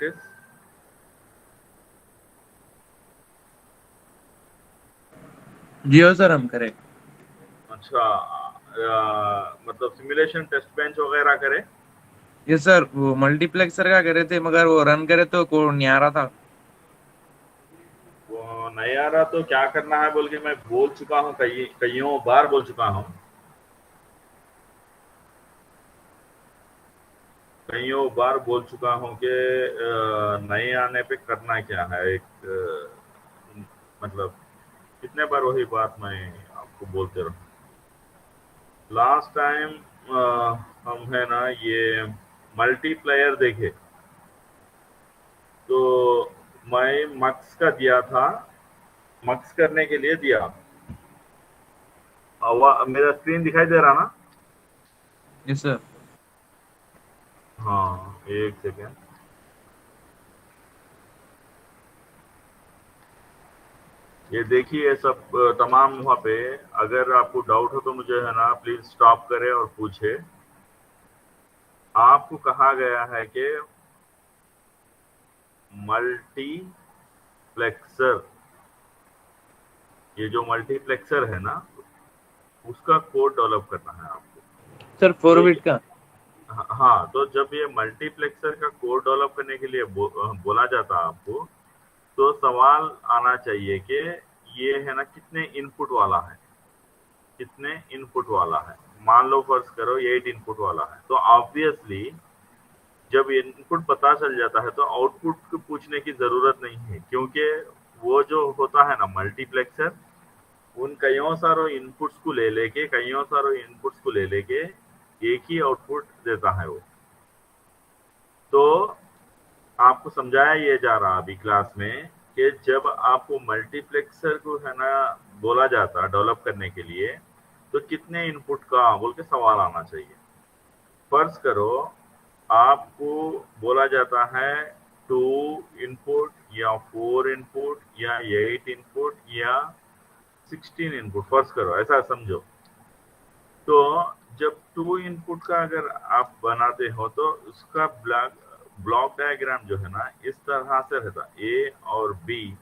Practice? जी हाँ sir, हम करें। अच्छा, मतलब सिमुलेशन टेस्ट बेंच वगैरह करे? ये सर वो मल्टीप्लेक्सर का करे थे, मगर वो रन करे तो कोड नहीं आ रहा था। वो नहीं आ रहा तो क्या करना है बोल के मैं बोल चुका हूँ, कईयों बार बोल चुका हूँ। कईयों बार बोल चुका हूँ कि नहीं आने पे करना क्या है। एक मतलब कितने बार वही बात मैं आपको बोलते रहूँ। लास्ट टाइम हम है ना ये मल्टीप्लेयर देखे तो मैं मक्स का दिया था, मक्स करने के लिए दिया। मेरा स्क्रीन दिखाई दे रहा ना? ये सर। हाँ, एक सेकेंड। ये देखिए सब तमाम वहाँ पे। अगर आपको डाउट हो तो मुझे है ना प्लीज स्टॉप करें और पूछे। आपको कहा गया है कि मल्टीप्लेक्सर, ये जो मल्टीप्लेक्सर है ना उसका कोड डेवलप करना है आपको। सर तो 4 बिट का। हाँ, तो जब ये मल्टीप्लेक्सर का कोड डेवलप करने के लिए बोला जाता है आपको, तो सवाल आना चाहिए कि ये है ना कितने इनपुट वाला है, कितने इनपुट वाला है। मान लो फर्ज करो 8 इनपुट वाला है, तो ऑब्वियसली जब इनपुट पता चल जाता है तो आउटपुट को पूछने की जरूरत नहीं है, क्योंकि वो जो होता है ना मल्टीप्लेक्सर, उन कईयों सारों इनपुट्स को ले लेके, कईयों सारों इनपुट्स को ले लेके एक ही आउटपुट देता है वो। तो आपको समझाया ये जा रहा अभी क्लास में कि जब आपको मल्टीप्लेक्सर को है ना बोला जाता डेवलप करने के लिए, तो कितने इनपुट का बोल के सवाल आना चाहिए। फर्ज करो आपको बोला जाता है 2 इनपुट या 4 इनपुट या 8 इनपुट या 16 इनपुट, फर्ज करो ऐसा समझो। तो जब 2 इनपुट का अगर आप बनाते हो तो उसका ब्लॉक डायग्राम जो है ना इस तरह से रहता, ए और बी,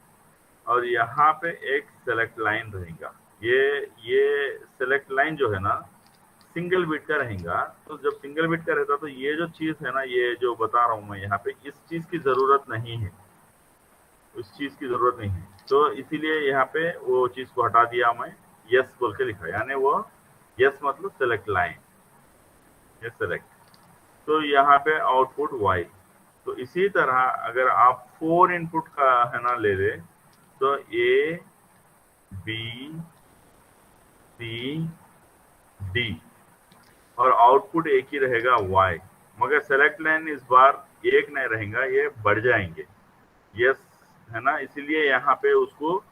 और यहाँ पे एक सेलेक्ट लाइन रहेगा। ये सेलेक्ट लाइन जो है ना सिंगल बिट का रहेगा। तो जब सिंगल बिट का रहता तो ये जो चीज है ना, ये जो बता रहा हूँ मैं यहाँ पे, इस चीज की जरूरत नहीं है, उस चीज की जरूरत नहीं है। तो इसीलिए यहाँ पे वो चीज को हटा दिया मैं, यस बोल के लिखा, यानी वो यस मतलब सेलेक्ट लाइन, ये सेलेक्ट। तो यहाँ पे आउटपुट वाई। तो इसी तरह अगर आप 4 इनपुट का है ना ले ले, तो ए बी सी डी, और आउटपुट एक ही रहेगा वाई। मगर सेलेक्ट लाइन इस बार एक नहीं रहेगा, ये बढ़ जाएंगे। यस है ना, इसीलिए यहाँ पे उसको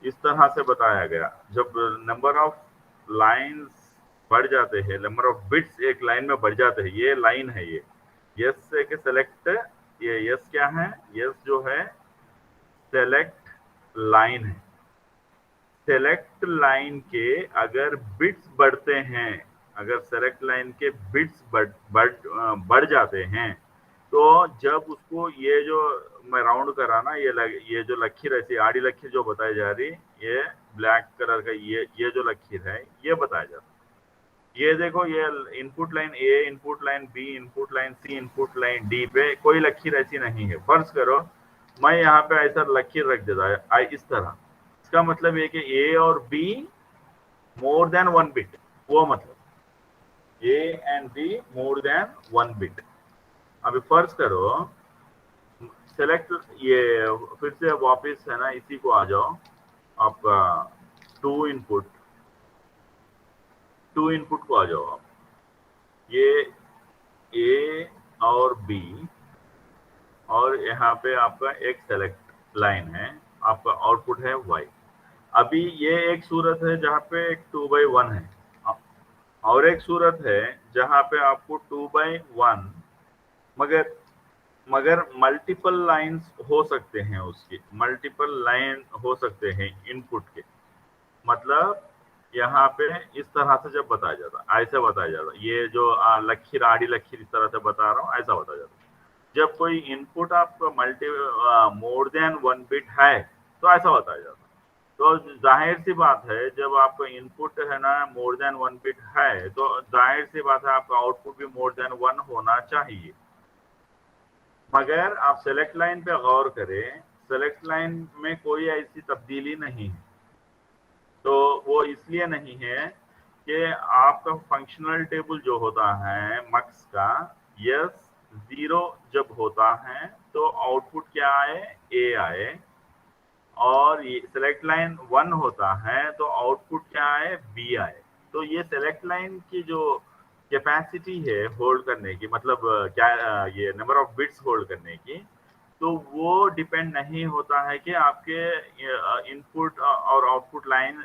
इस तरह से बताया गया। जब नंबर ऑफ लाइंस बढ़ जाते हैं, नंबर ऑफ बिट्स एक लाइन में बढ़ जाते हैं, ये लाइन है ये यस से के सेलेक्ट। ये यस क्या है? यस जो है सेलेक्ट लाइन है। सेलेक्ट लाइन के अगर बिट्स बढ़ते हैं, अगर सेलेक्ट लाइन के बिट्स बढ़ जाते हैं, तो जब उसको ये जो मैं राउंड करा ना, ये जो लकीर ऐसी आड़ी लकीर जो बताई जा रही, ये ब्लैक कलर का ये जो लकीर है ये बताया जाता। ये देखो, ये input line A, input line B, input line C, input line D पे कोई लकीर ऐसी नहीं है। फर्ज करो मैं यहाँ पे ऐसा लकीर रख देता है इस तरह, इसका मतलब ये कि ए और बी मोर देन 1 बिट, वो मतलब A and be more than 1 bit. अभी फर्ज करो सेलेक्ट, ये फिर से वापस है ना इसी को आ जाओ, आपका 2 इनपुट, 2 इनपुट को आ जाओ आप। ये ए और बी, और यहाँ पे आपका एक सेलेक्ट लाइन है, आपका आउटपुट है वाई। अभी ये एक सूरत है जहाँ पे एक 2/1 है, और एक सूरत है जहाँ पे आपको 2/1, मगर मगर मल्टीपल लाइंस हो सकते हैं, उसकी मल्टीपल लाइन हो सकते हैं इनपुट के। मतलब यहाँ पे इस तरह से जब बताया जाता, ऐसे बताया जाता, ये जो लकीर आड़ी लकीर इस तरह से बता रहा हूँ, ऐसा बताया जाता। जब कोई इनपुट आपका मोर देन 1 बिट है तो ऐसा बताया जाता है। तो जाहिर सी बात है, जब आपका इनपुट है ना मोर देन 1 बिट है, तो जाहिर सी बात है आपका आउटपुट भी मोर देन 1 होना चाहिए। मगर आप सेलेक्ट लाइन पे गौर करें, सेलेक्ट लाइन में कोई ऐसी तब्दीली नहीं है। तो वो इसलिए नहीं है कि आपका फंक्शनल टेबल जो होता है मक्स का, यस 0 जब होता है तो आउटपुट क्या आए, ए आए, और ये सेलेक्ट लाइन 1 होता है तो आउटपुट क्या आए, बी आए। तो ये सेलेक्ट लाइन की जो कैपेसिटी है होल्ड करने की, मतलब क्या ये नंबर ऑफ बिट्स होल्ड करने की, तो वो डिपेंड नहीं होता है कि आपके इनपुट और आउटपुट लाइन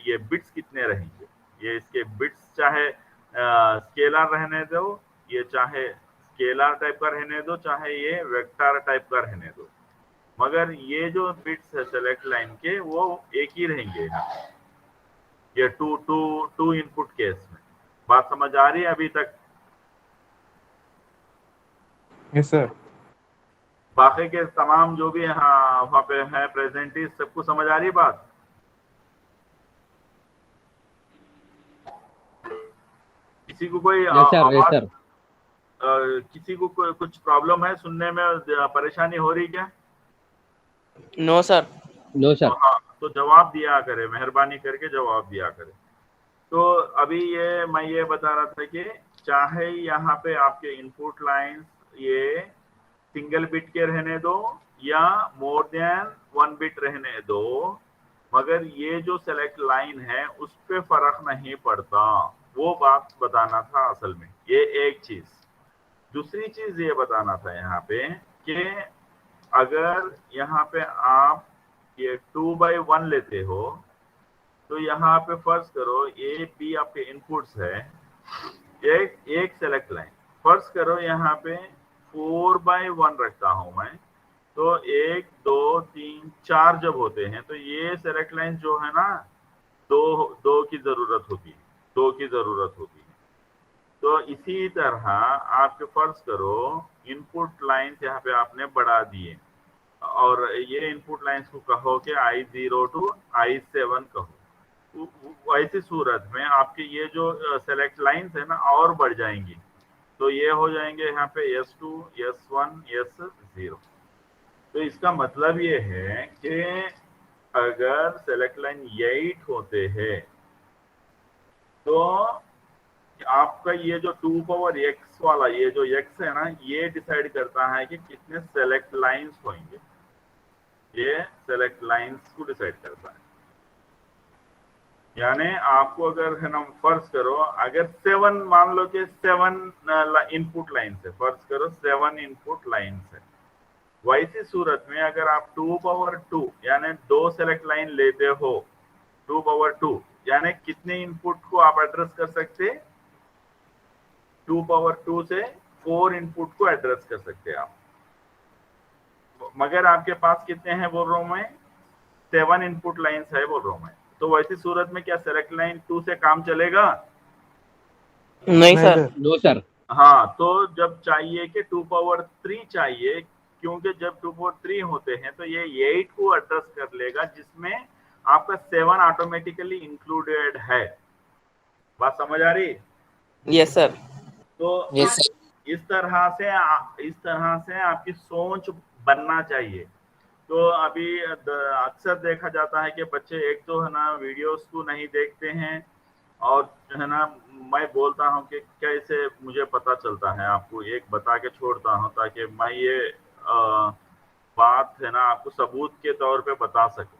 ये बिट्स कितने रहेंगे। ये इसके बिट्स चाहे स्केलर रहने दो, ये चाहे स्केलर टाइप का रहने दो, चाहे ये वेक्टर टाइप का रहने दो, मगर ये जो बिट्स है सेलेक्ट लाइन के वो एक ही रहेंगे यहाँ, ये two two two input case में। बात समझ आ रही है अभी तक? Yes sir. बाकी के तमाम जो भी यहाँ वहाँ पे है प्रेजेंटीज, सबको समझ आ रही है बात? किसी को कोई यस सर, यस आवाज, सर। किसी को कोई कुछ प्रॉब्लम है, सुनने में परेशानी हो रही क्या? No sir. नो तो सर। हाँ, तो जवाब दिया करे, मेहरबानी करके जवाब दिया करे। तो अभी ये मैं ये बता रहा था कि चाहे यहाँ पे आपके इनपुट लाइंस ये सिंगल बिट के रहने दो या मोर देन 1 बिट रहने दो, मगर ये जो सेलेक्ट लाइन है उस पे फर्क नहीं पड़ता। वो बात बताना था असल में, ये एक चीज। दूसरी चीज ये बताना था यहाँ पे कि अगर यहाँ पे आप ये 2/1 लेते हो, तो यहाँ पे फर्ज करो ए बी आपके इनपुट्स है, एक एक सेलेक्ट लाइन। फर्ज करो यहाँ पे 4/1 रखता हूं मैं, तो 1 2 3 4 जब होते हैं तो ये सेलेक्ट लाइन जो है ना, दो दो की जरूरत होती है, 2 की जरूरत होती है। तो इसी तरह आपके फर्ज करो इनपुट लाइन्स यहाँ पे आपने बढ़ा दिए, और ये इनपुट लाइन्स को कहो कि I0 to I7 कहो। ऐसी सूरत में आपके ये जो सेलेक्ट लाइन्स है ना और बढ़ जाएंगी, तो ये हो जाएंगे यहाँ पे S2 S1 S0। तो इसका मतलब ये है कि अगर सेलेक्ट लाइन 8 होते हैं तो आपका ये जो 2 power x वाला ये जो x है ना, ये डिसाइड करता है कि कितने सेलेक्ट लाइंस होंगे। ये सेलेक्ट लाइंस को डिसाइड करता है। यानी आपको अगर है ना, फर्ज करो अगर 7 मान लो कि 7 इनपुट लाइन्स है, फर्ज करो 7 इनपुट लाइन्स है, वैसी सूरत में अगर आप 2/2 यानी 2 सेलेक्ट लाइन लेते हो, 2/2 यानी कितने इनपुट को आप एड्रेस कर सकते, 2/2 से 4 इनपुट को एड्रेस कर सकते हैं आप। मगर आपके पास कितने हैं बोल रहा हूं मैं, 7 इनपुट लाइन्स है बोल रहा हूं मैं। तो वैसी सूरत में क्या सेलेक्ट लाइन 2 से काम चलेगा? नहीं सर। No sir. हाँ, तो जब चाहिए कि 2/3 चाहिए, क्योंकि जब 2/3 होते हैं तो ये 8 को एड्रेस कर लेगा, जिसमें आपका 7 ऑटोमेटिकली इंक्लूडेड है। बात समझ आ रही? Yes sir. तो यस सर। इस तरह से आपकी सोच बनना चाहिए। तो अभी अक्सर देखा जाता है कि बच्चे एक तो है ना वीडियोस को नहीं देखते हैं, और है ना मैं बोलता हूं कि कैसे मुझे पता चलता है, आपको एक बता के छोड़ता हूं ताकि मैं ये बात है ना आपको सबूत के तौर पे बता सकूं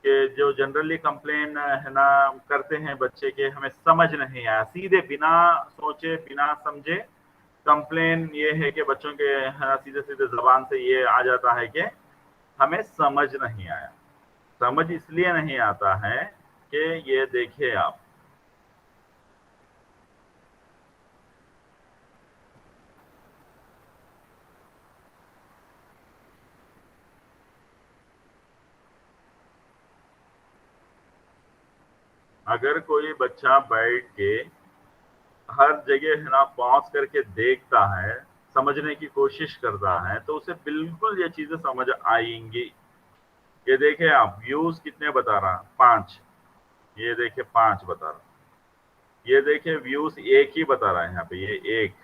कि जो जनरली कंप्लेन है ना करते हैं बच्चे के हमें समझ नहीं आया, सीधे बिना सोचे बिना समझे कंप्लेन ये है कि बच्चों के है ना सीधे सीधे जबान से ये आ जाता है कि हमें समझ नहीं आया। समझ इसलिए नहीं आता है कि ये देखिए आप, अगर कोई बच्चा बैठ के हर जगह है ना पॉज करके देखता है, समझने की कोशिश करता है तो उसे बिल्कुल ये चीजें समझ आएंगी। ये देखिए आप व्यूज कितने बता रहा, 5, ये देखिए 5 बता रहा, ये देखिए व्यूज एक ही बता रहा है यहाँ पे, ये एक।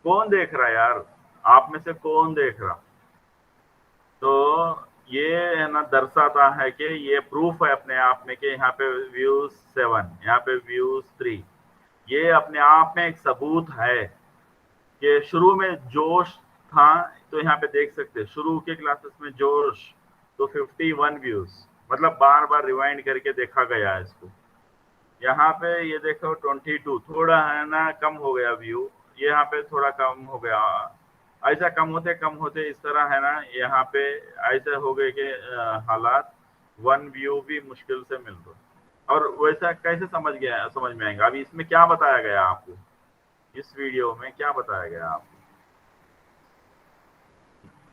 कौन देख रहा है यार, आप में से कौन देख रहा? तो ये है ना दर्शाता है कि ये प्रूफ है अपने आप में कि यहाँ पे व्यूज 7, यहाँ पे व्यूज 3, ये अपने आप में एक सबूत है कि शुरू में जोश था। तो यहाँ पे देख सकते हैं शुरू के क्लासेस में जोश तो 51 व्यूज, मतलब बार बार रिवाइंड करके देखा गया है इसको। यहाँ पे ये देखो 22, थोड़ा है ना कम हो गया व्यू, यहाँ पे थोड़ा कम हो गया, ऐसा कम होते इस तरह है ना यहाँ पे ऐसे हो गए कि हालात 1 व्यू भी मुश्किल से मिल रहा। और वैसा कैसे समझ में आएगा? अभी इसमें क्या बताया गया आपको, इस वीडियो में क्या बताया गया आपको?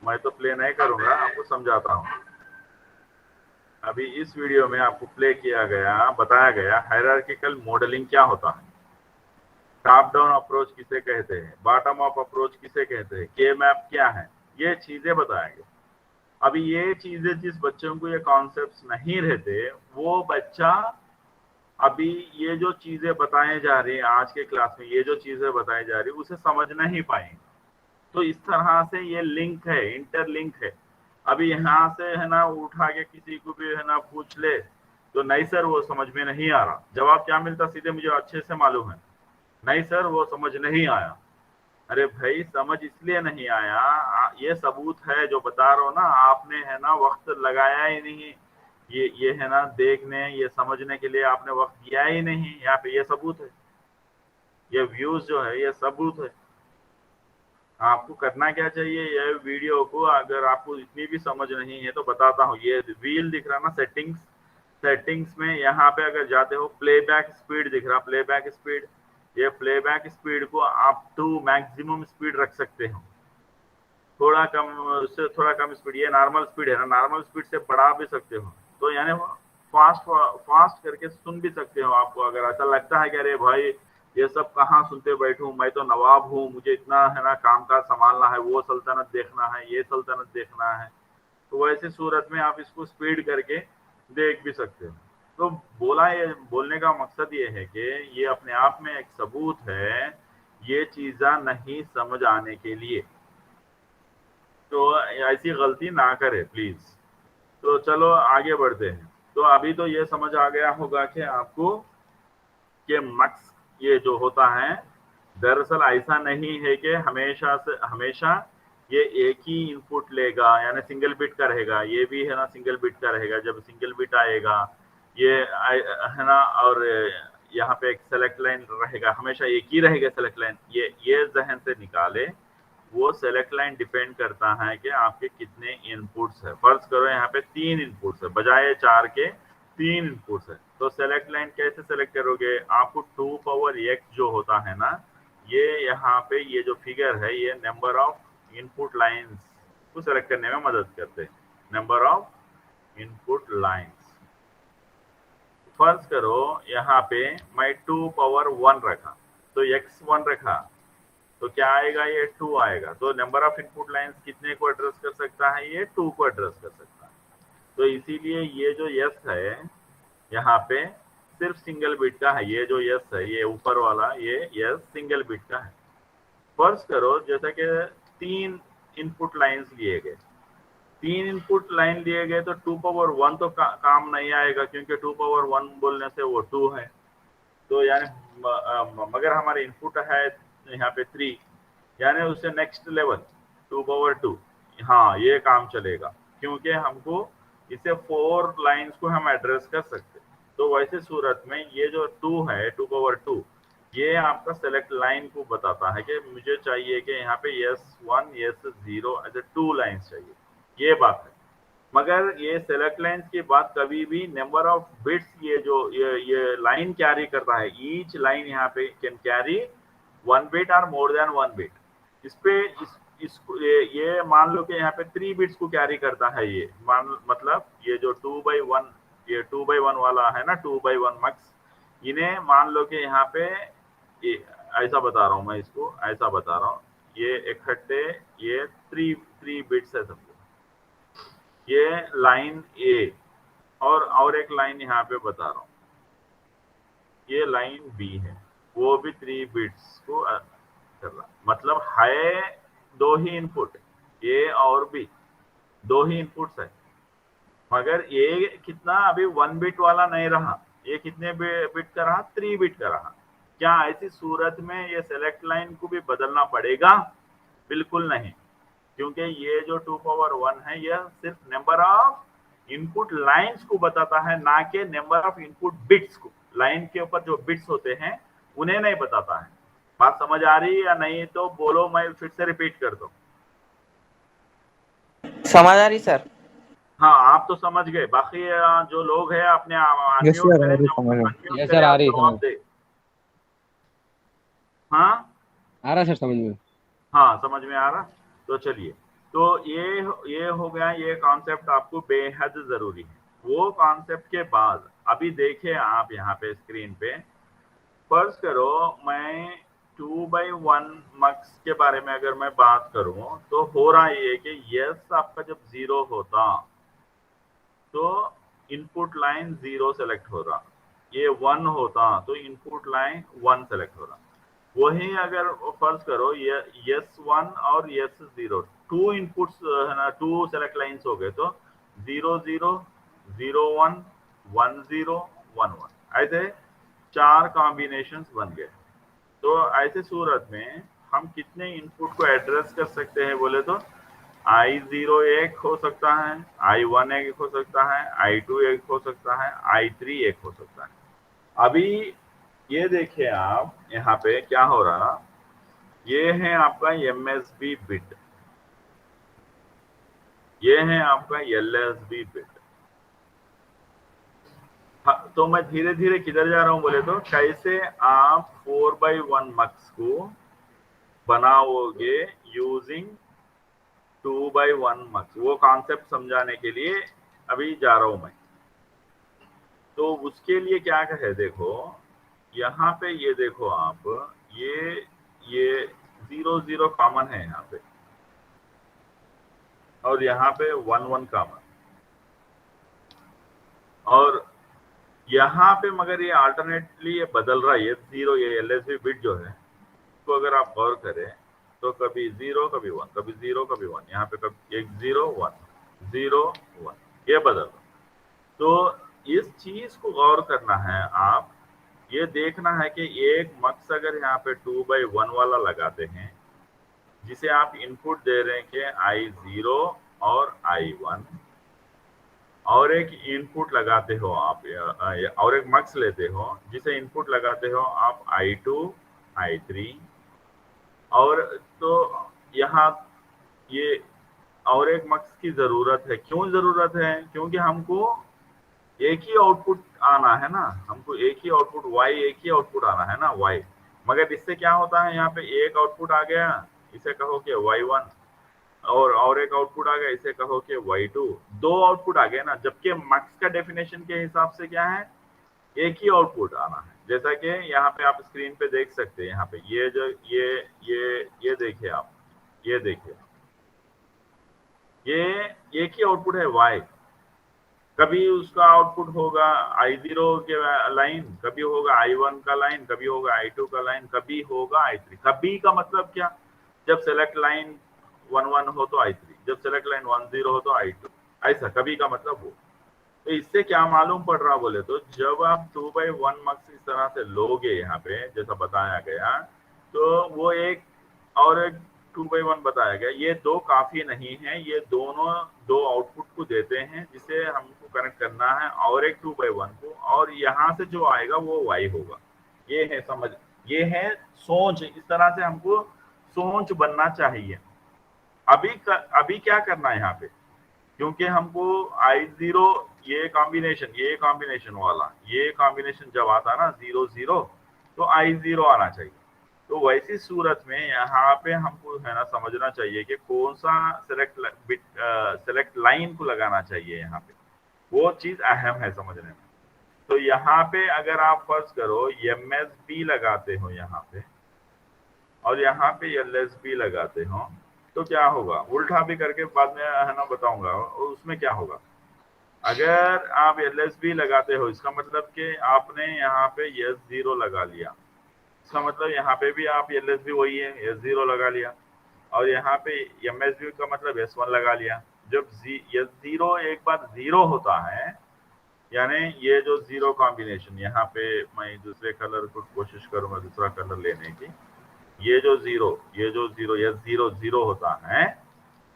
मैं तो प्ले नहीं करूंगा, आपको समझाता हूँ। अभी इस वीडियो में आपको प्ले किया गया, बताया गया हायरार्किकल मॉडलिंग क्या होता है, टॉप डाउन अप्रोच किसे कहते हैं, बॉटम अप अप्रोच किसे कहते हैं, के मैप क्या है, ये चीजें बताएंगे। अभी ये चीजें जिस बच्चों को ये कॉन्सेप्ट्स नहीं रहते वो बच्चा अभी ये जो चीजें बताए जा रही है आज के क्लास में, ये जो चीजें बताई जा रही है उसे समझ नहीं पाएंगे। तो इस तरह से ये लिंक है, इंटरलिंक है। अभी यहाँ से है ना उठा के किसी को भी है ना पूछ ले तो नहीं सर वो समझ में नहीं आ रहा, जवाब क्या मिलता सीधे, मुझे अच्छे से मालूम है, नहीं सर वो समझ नहीं आया। अरे भाई समझ इसलिए नहीं आया, ये सबूत है जो बता रहा हूँ ना, आपने है ना वक्त लगाया ही नहीं, ये है ना देखने, ये समझने के लिए आपने वक्त दिया ही नहीं। यहाँ पे ये सबूत है, ये व्यूज जो है ये सबूत है। आपको करना क्या चाहिए, ये वीडियो को अगर आपको इतनी भी समझ नहीं है तो बताता हूँ, ये व्हील दिख रहा ना सेटिंग्स में यहाँ पे अगर जाते हो प्लेबैक स्पीड दिख रहा, प्लेबैक स्पीड, ये प्लेबैक स्पीड को आप टू मैक्सिमम स्पीड रख सकते हो, थोड़ा कम, उससे थोड़ा कम स्पीड, ये नॉर्मल स्पीड है ना, नॉर्मल स्पीड से बढ़ा भी सकते हो। तो यानी फास्ट करके सुन भी सकते हो। आपको अगर ऐसा लगता है कि अरे भाई ये सब कहाँ सुनते बैठूं, मैं तो नवाब हूँ, मुझे इतना है ना काम काज संभालना है, वो सल्तनत देखना है, ये सल्तनत देखना है, तो वैसे सूरत में आप इसको स्पीड करके देख भी सकते हो। तो ये बोलने का मकसद ये है कि ये अपने आप में एक सबूत है ये चीज़ा नहीं समझ आने के लिए, तो ऐसी गलती ना करे प्लीज। तो चलो आगे बढ़ते हैं। तो अभी तो ये समझ आ गया होगा कि आपको कि मक्स ये जो होता है दरअसल ऐसा नहीं है कि हमेशा ये एक ही इनपुट लेगा, यानी सिंगल बिट का रहेगा, ये भी है ना सिंगल बिट का रहेगा। जब सिंगल बिट आएगा ये है ना, और यहाँ पे एक सेलेक्ट लाइन रहेगा, हमेशा एक ही रहेगा सेलेक्ट लाइन, ये जहन से निकाले। वो सेलेक्ट लाइन डिपेंड करता है कि आपके कितने इनपुट्स है। फर्ज करो यहाँ पे 3 इनपुट्स है, बजाय 4 के 3 इनपुट्स है, तो सेलेक्ट लाइन कैसे सेलेक्ट करोगे? आपको 2 पावर x जो होता है ना, ये यहाँ पे ये जो फिगर है ये नंबर ऑफ इनपुट लाइंस को सेलेक्ट करने में मदद करते हैं, नंबर ऑफ इनपुट लाइंस। फर्ज करो यहाँ पे मैं 2 पावर 1 रखा, तो x1 रखा, तो क्या आएगा? ये 2 आएगा। तो नंबर ऑफ इनपुट लाइंस कितने को एड्रेस कर सकता है? ये 2 को एड्रेस कर सकता है। तो इसीलिए ये जो यस है यहाँ पे सिर्फ सिंगल बिट का है, ये जो यस है ये ऊपर वाला ये यस सिंगल बिट का है। फर्ज करो जैसा कि 3 इनपुट लाइंस लिए गए, 3 इनपुट लाइन लिए गए, तो 2 पावर 1 तो काम नहीं आएगा, क्योंकि 2 पावर 1 बोलने से वो 2 है। तो यानी मगर हमारे इनपुट है यहाँ पे 3, यानी उससे नेक्स्ट लेवल 2 पावर 2, हाँ ये काम चलेगा, क्योंकि हमको इसे 4 लाइंस को हम एड्रेस कर सकते। तो वैसे सूरत में ये जो 2 है 2 पावर 2, ये आपका सेलेक्ट लाइन को बताता है कि मुझे चाहिए कि यहाँ पे S1 S0 ऐसे 2 लाइंस चाहिए, ये बात है। मगर ये सेलेक्ट लाइंस की बात कभी भी नंबर ऑफ बिट्स, ये जो ये लाइन कैरी करता है, ईच लाइन यहाँ पे कैन कैरी 1 बिट और मोर देन 1 बिट। इस पे इसको ये मान लो कि यहाँ पे 3 बिट्स को कैरी करता है, ये मतलब ये जो 2/1, ये 2/1 वाला है ना, 2/1 मक्स, इन्हें मान लो कि यहाँ पे ऐसा बता रहा हूँ मैं, इसको ऐसा बता रहा हूँ, ये इकट्ठे ये थ्री बिट्स है समझो। ये लाइन ए और एक लाइन यहाँ पे बता रहा हूँ, ये लाइन बी है, वो भी 3 बिट्स को कर रहा, मतलब है दो ही इनपुट, ए और बी दो ही इनपुट्स है, मगर ये कितना अभी 1 बिट वाला नहीं रहा, ये कितने बिट का रहा, 3 बिट का रहा। क्या ऐसी सूरत में ये सेलेक्ट लाइन को भी बदलना पड़ेगा? बिल्कुल नहीं, क्योंकि ये जो 2 पावर 1 है यह सिर्फ नंबर ऑफ इनपुट लाइंस को बताता है, ना कि नंबर ऑफ इनपुट बिट्स को। लाइन के ऊपर जो बिट्स होते हैं उन्हें नहीं बताता है। बात समझ आ रही है या नहीं? तो बोलो, मैं फिर से रिपीट कर दूं। समझ आ रही सर। हाँ, आप तो समझ गए, बाकी जो लोग हैं अपने यस अनम्यूट सर, करें, आ रही जो समझ में। अनम्यूट यस करें, सर, आ आप रही जवाब समझ, दे। हाँ आ रहा सर समझ में। हाँ, समझ में आ रहा। तो चलिए, तो ये हो गया, ये कॉन्सेप्ट आपको बेहद जरूरी है। वो कॉन्सेप्ट के बाद अभी देखिए आप यहाँ पे स्क्रीन पे, फर्ज करो मैं 2/1 मक्स के बारे में अगर मैं बात करूं, तो हो रहा ये कि यस आपका जब 0 होता तो इनपुट लाइन 0 सेलेक्ट हो रहा, ये 1 होता तो इनपुट लाइन 1 सेलेक्ट हो रहा। वही अगर फर्ज करो ये यस 1 और यस 0 टू इनपुट्स है ना, 2 सेलेक्ट लाइंस हो गए, तो 0 0 0 1 1 0 1 1 ऐसे 4 कॉम्बिनेशंस बन गए। तो ऐसे सूरत में हम कितने इनपुट को एड्रेस कर सकते हैं बोले तो I0 एक हो सकता है, I1 एक हो सकता है, I2 एक हो सकता है, I3 एक हो सकता है। अभी ये देखिए आप यहाँ पे क्या हो रहा, ये है आपका MSB बिट, ये है आपका LSB बिट। हाँ, तो मैं धीरे धीरे किधर जा रहा हूँ बोले तो, कैसे आप 4/1 मक्स को बनाओगे यूजिंग 2/1 मक्स, वो कॉन्सेप्ट समझाने के लिए अभी जा रहा हूं मैं। तो उसके लिए क्या कहे, देखो यहाँ पे, ये देखो आप, ये 0 0 कॉमन है यहाँ पे, और यहाँ पे 1 1 कॉमन, और यहाँ पे मगर ये अल्टरनेटली ये बदल रहा है, ये 0, ये LSB बिट जो है, तो अगर आप गौर करें तो कभी 0 कभी 1, कभी 0 कभी 1, यहाँ पे कभी एक 0 1 0 1, ये बदल रहा। तो इस चीज को गौर करना है, आप ये देखना है कि एक मक्स अगर यहाँ पे 2/1 वाला लगाते हैं, जिसे आप इनपुट दे रहे हैं कि I0 और I1, और एक इनपुट लगाते हो आप, और एक मक्स लेते हो जिसे इनपुट लगाते हो आप I2 I3, और तो यहाँ ये और एक मक्स की जरूरत है। क्यों जरूरत है? क्योंकि हमको एक ही आउटपुट आना है ना, हमको एक ही आउटपुट y, एक ही आउटपुट आना है ना y, मगर इससे क्या होता है, यहाँ पे एक आउटपुट आ गया, इसे कहो कि y1, और एक आउटपुट आ गया, इसे कहो कि y2, दो आउटपुट आ गए ना, जबकि मक्स का डेफिनेशन के हिसाब से क्या है, एक ही आउटपुट आना है। जैसा कि यहाँ पे आप स्क्रीन पे देख सकते हैं, यहाँ पे ये जो ये देखिए आप, ये देखिए, ये एक ही आउटपुट है y, कभी उसका आउटपुट होगा I0 के लाइन, कभी होगा I1 का लाइन, कभी होगा I2 का लाइन, कभी होगा I3। कभी का मतलब क्या, जब सेलेक्ट लाइन 1 1 हो तो I3, जब सेलेक्ट लाइन 1 0 हो तो I2, ऐसा कभी का मतलब वो। तो इससे क्या मालूम पड़ रहा बोले तो, जब आप 2/1 मक्स इस तरह से लोगे यहाँ पे जैसा बताया गया, तो वो एक और एक 2/1 बताया गया, ये दो काफी नहीं है, ये दोनों दो आउटपुट को देते हैं जिसे हमको कनेक्ट करना है, और एक 2/1 को, और यहाँ से जो आएगा वो y होगा। ये है समझ, ये है सोच, इस तरह से हमको सोच बनना चाहिए। अभी क्या करना है यहाँ पे, क्योंकि हमको I0 ये कॉम्बिनेशन वाला, ये कॉम्बिनेशन जब आता ना 0 0, तो I0 आना चाहिए। तो वैसी सूरत में यहाँ पे हमको है ना समझना चाहिए कि कौन सा सेलेक्ट लाइन को लगाना चाहिए, यहाँ पे वो चीज अहम है समझने में। तो यहाँ पे अगर आप फर्ज करो MSB लगाते हो यहाँ पे, और यहाँ पे LSB लगाते हो तो क्या होगा, उल्टा भी करके बाद में है ना बताऊंगा उसमें क्या होगा। अगर आप LSB लगाते हो इसका मतलब कि आपने यहाँ पे S0 लगा लिया, इसका मतलब यहाँ पे भी आप LSB वही है S0 लगा लिया, और यहाँ पे MSB का मतलब S1 लगा लिया। जब S0 एक बार 0 होता है, यानी ये जो जीरो कॉम्बिनेशन, यहाँ पे मैं दूसरे कलर को कोशिश करूंगा दूसरा कलर लेने की, ये जो जीरो S0 0 होता है,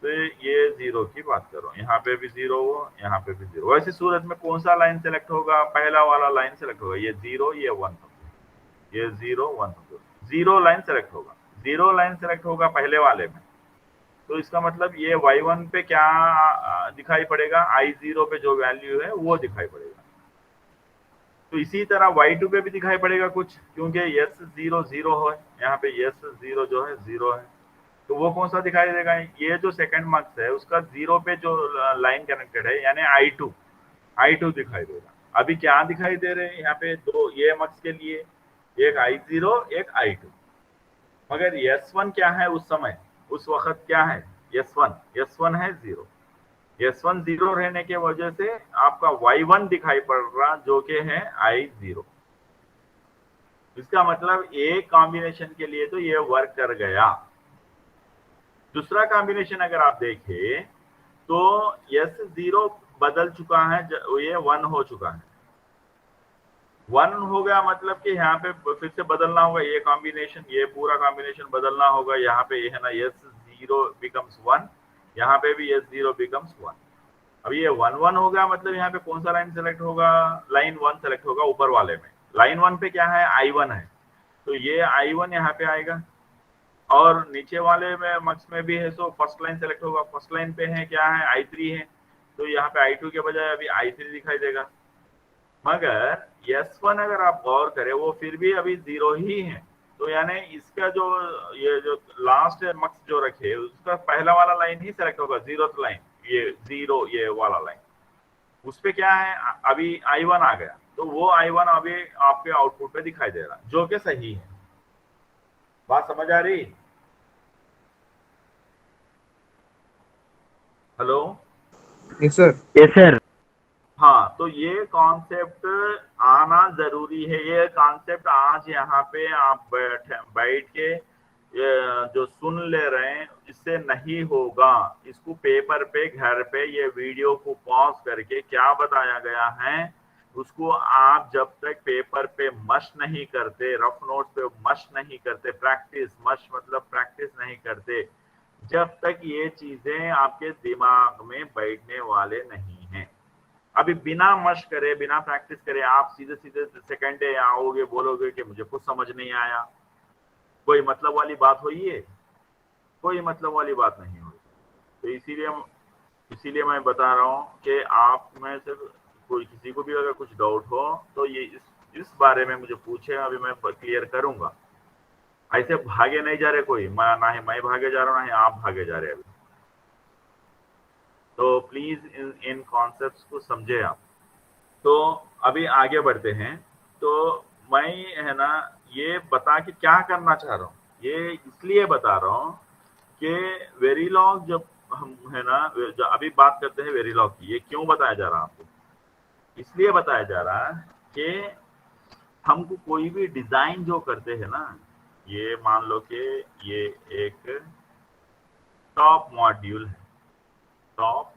तो ये जीरो की बात करो, यहाँ पे भी जीरो हो, यहाँ पे भी जीरो। वैसे सूरज में कौन सा लाइन सेलेक्ट होगा, पहला वाला लाइन सेलेक्ट होगा, ये जीरो ये 1, ये 0 1, जीरो लाइन सेलेक्ट होगा, जीरो लाइन सेलेक्ट होगा पहले वाले में। तो इसका मतलब ये Y1 पे क्या दिखाई पड़ेगा, I0 पे जो वैल्यू है वो दिखाई पड़ेगा। तो इसी तरह Y2 पे भी दिखाई पड़ेगा कुछ, क्योंकि S0 0 है, यहाँ पे S0 जो है 0 है, तो वो कौन सा दिखाई देगा, ये जो सेकंड मार्क्स है उसका 0 पे जो लाइन कनेक्टेड है यानी I2 दिखाई देगा। अभी क्या दिखाई दे रहे हैं यहाँ पे दो, ये मार्क्स के लिए एक I0 एक I2, मगर S1 क्या है उस समय, उस वक्त क्या है, S1 है 0, S1 0 रहने के वजह से आपका Y1 दिखाई पड़ रहा जो कि है I0। इसका मतलब एक कॉम्बिनेशन के लिए तो ये वर्क कर गया। दूसरा कॉम्बिनेशन अगर आप देखें तो S0 बदल चुका है, ये 1 हो चुका है, 1 हो गया, मतलब कि यहाँ पे फिर से बदलना होगा, ये कॉम्बिनेशन, ये पूरा कॉम्बिनेशन बदलना होगा। यहाँ पे ये है ना S0 बिकम्स 1, यहाँ पे भी S0 बिकम्स 1। अब ये 1 1 हो गया, मतलब यहाँ पे कौन सा लाइन सेलेक्ट होगा, लाइन 1 सेलेक्ट होगा ऊपर वाले में। लाइन 1 पे क्या है, I1 है, तो ये I1 यहाँ पे आएगा, और नीचे वाले में मक्स में भी है, तो फर्स्ट लाइन सेलेक्ट होगा, फर्स्ट लाइन पे है क्या है, I3 है, तो यहाँ पे I2 के बजाय अभी I3 दिखाई देगा। मगर S1 अगर आप गौर करें वो फिर भी अभी 0 ही है, तो यानी इसका जो ये जो लास्ट मक्स जो रखे उसका पहला वाला लाइन ही सेलेक्ट होगा, 0th लाइन, ये 0 ये वाला लाइन, उस पे क्या है अभी I1 आ गया, तो वो I1 अभी आपके आउटपुट पे दिखाई दे रहा जो कि सही है। बात समझ आ रही, hello? Yes sir. Yes sir. हाँ, तो ये कॉन्सेप्ट आना जरूरी है, ये कॉन्सेप्ट आज यहाँ पे आप बैठ के जो सुन ले रहे हैं इससे नहीं होगा, इसको पेपर पे घर पे ये वीडियो को पॉज करके क्या बताया गया है उसको आप जब तक पेपर पे मश नहीं करते, रफ नोट पे मश नहीं करते, प्रैक्टिस, मश मतलब प्रैक्टिस नहीं करते, जब तक ये चीजें आपके दिमाग में बैठने वाले नहीं हैं। अभी बिना मश करे, बिना प्रैक्टिस करे आप सीधे सीधे सेकंड डे आओगे, बोलोगे कि मुझे कुछ समझ नहीं आया, कोई मतलब वाली बात हुई है, कोई मतलब वाली बात नहीं हुई। तो इसीलिए मैं बता रहा हूँ कि आप में से कोई किसी को भी अगर कुछ डाउट हो तो ये इस बारे में मुझे पूछे, अभी मैं क्लियर करूंगा। ऐसे भागे नहीं जा रहे कोई, ना ही मैं भागे जा रहा हूँ ना ही आप भागे जा रहे अभी। तो प्लीज इन कॉन्सेप्ट्स को समझे आप। तो अभी आगे बढ़ते हैं। तो मैं है ना ये बता के क्या करना चाह रहा हूँ, ये इसलिए बता रहा हूँ कि वेरिलॉग जब हम है ना अभी बात करते हैं वेरिलॉग की, ये क्यों बताया जा रहा है आपको, इसलिए बताया जा रहा है कि हमको कोई भी डिजाइन जो करते हैं ना, ये मान लो कि ये एक टॉप मॉड्यूल है, टॉप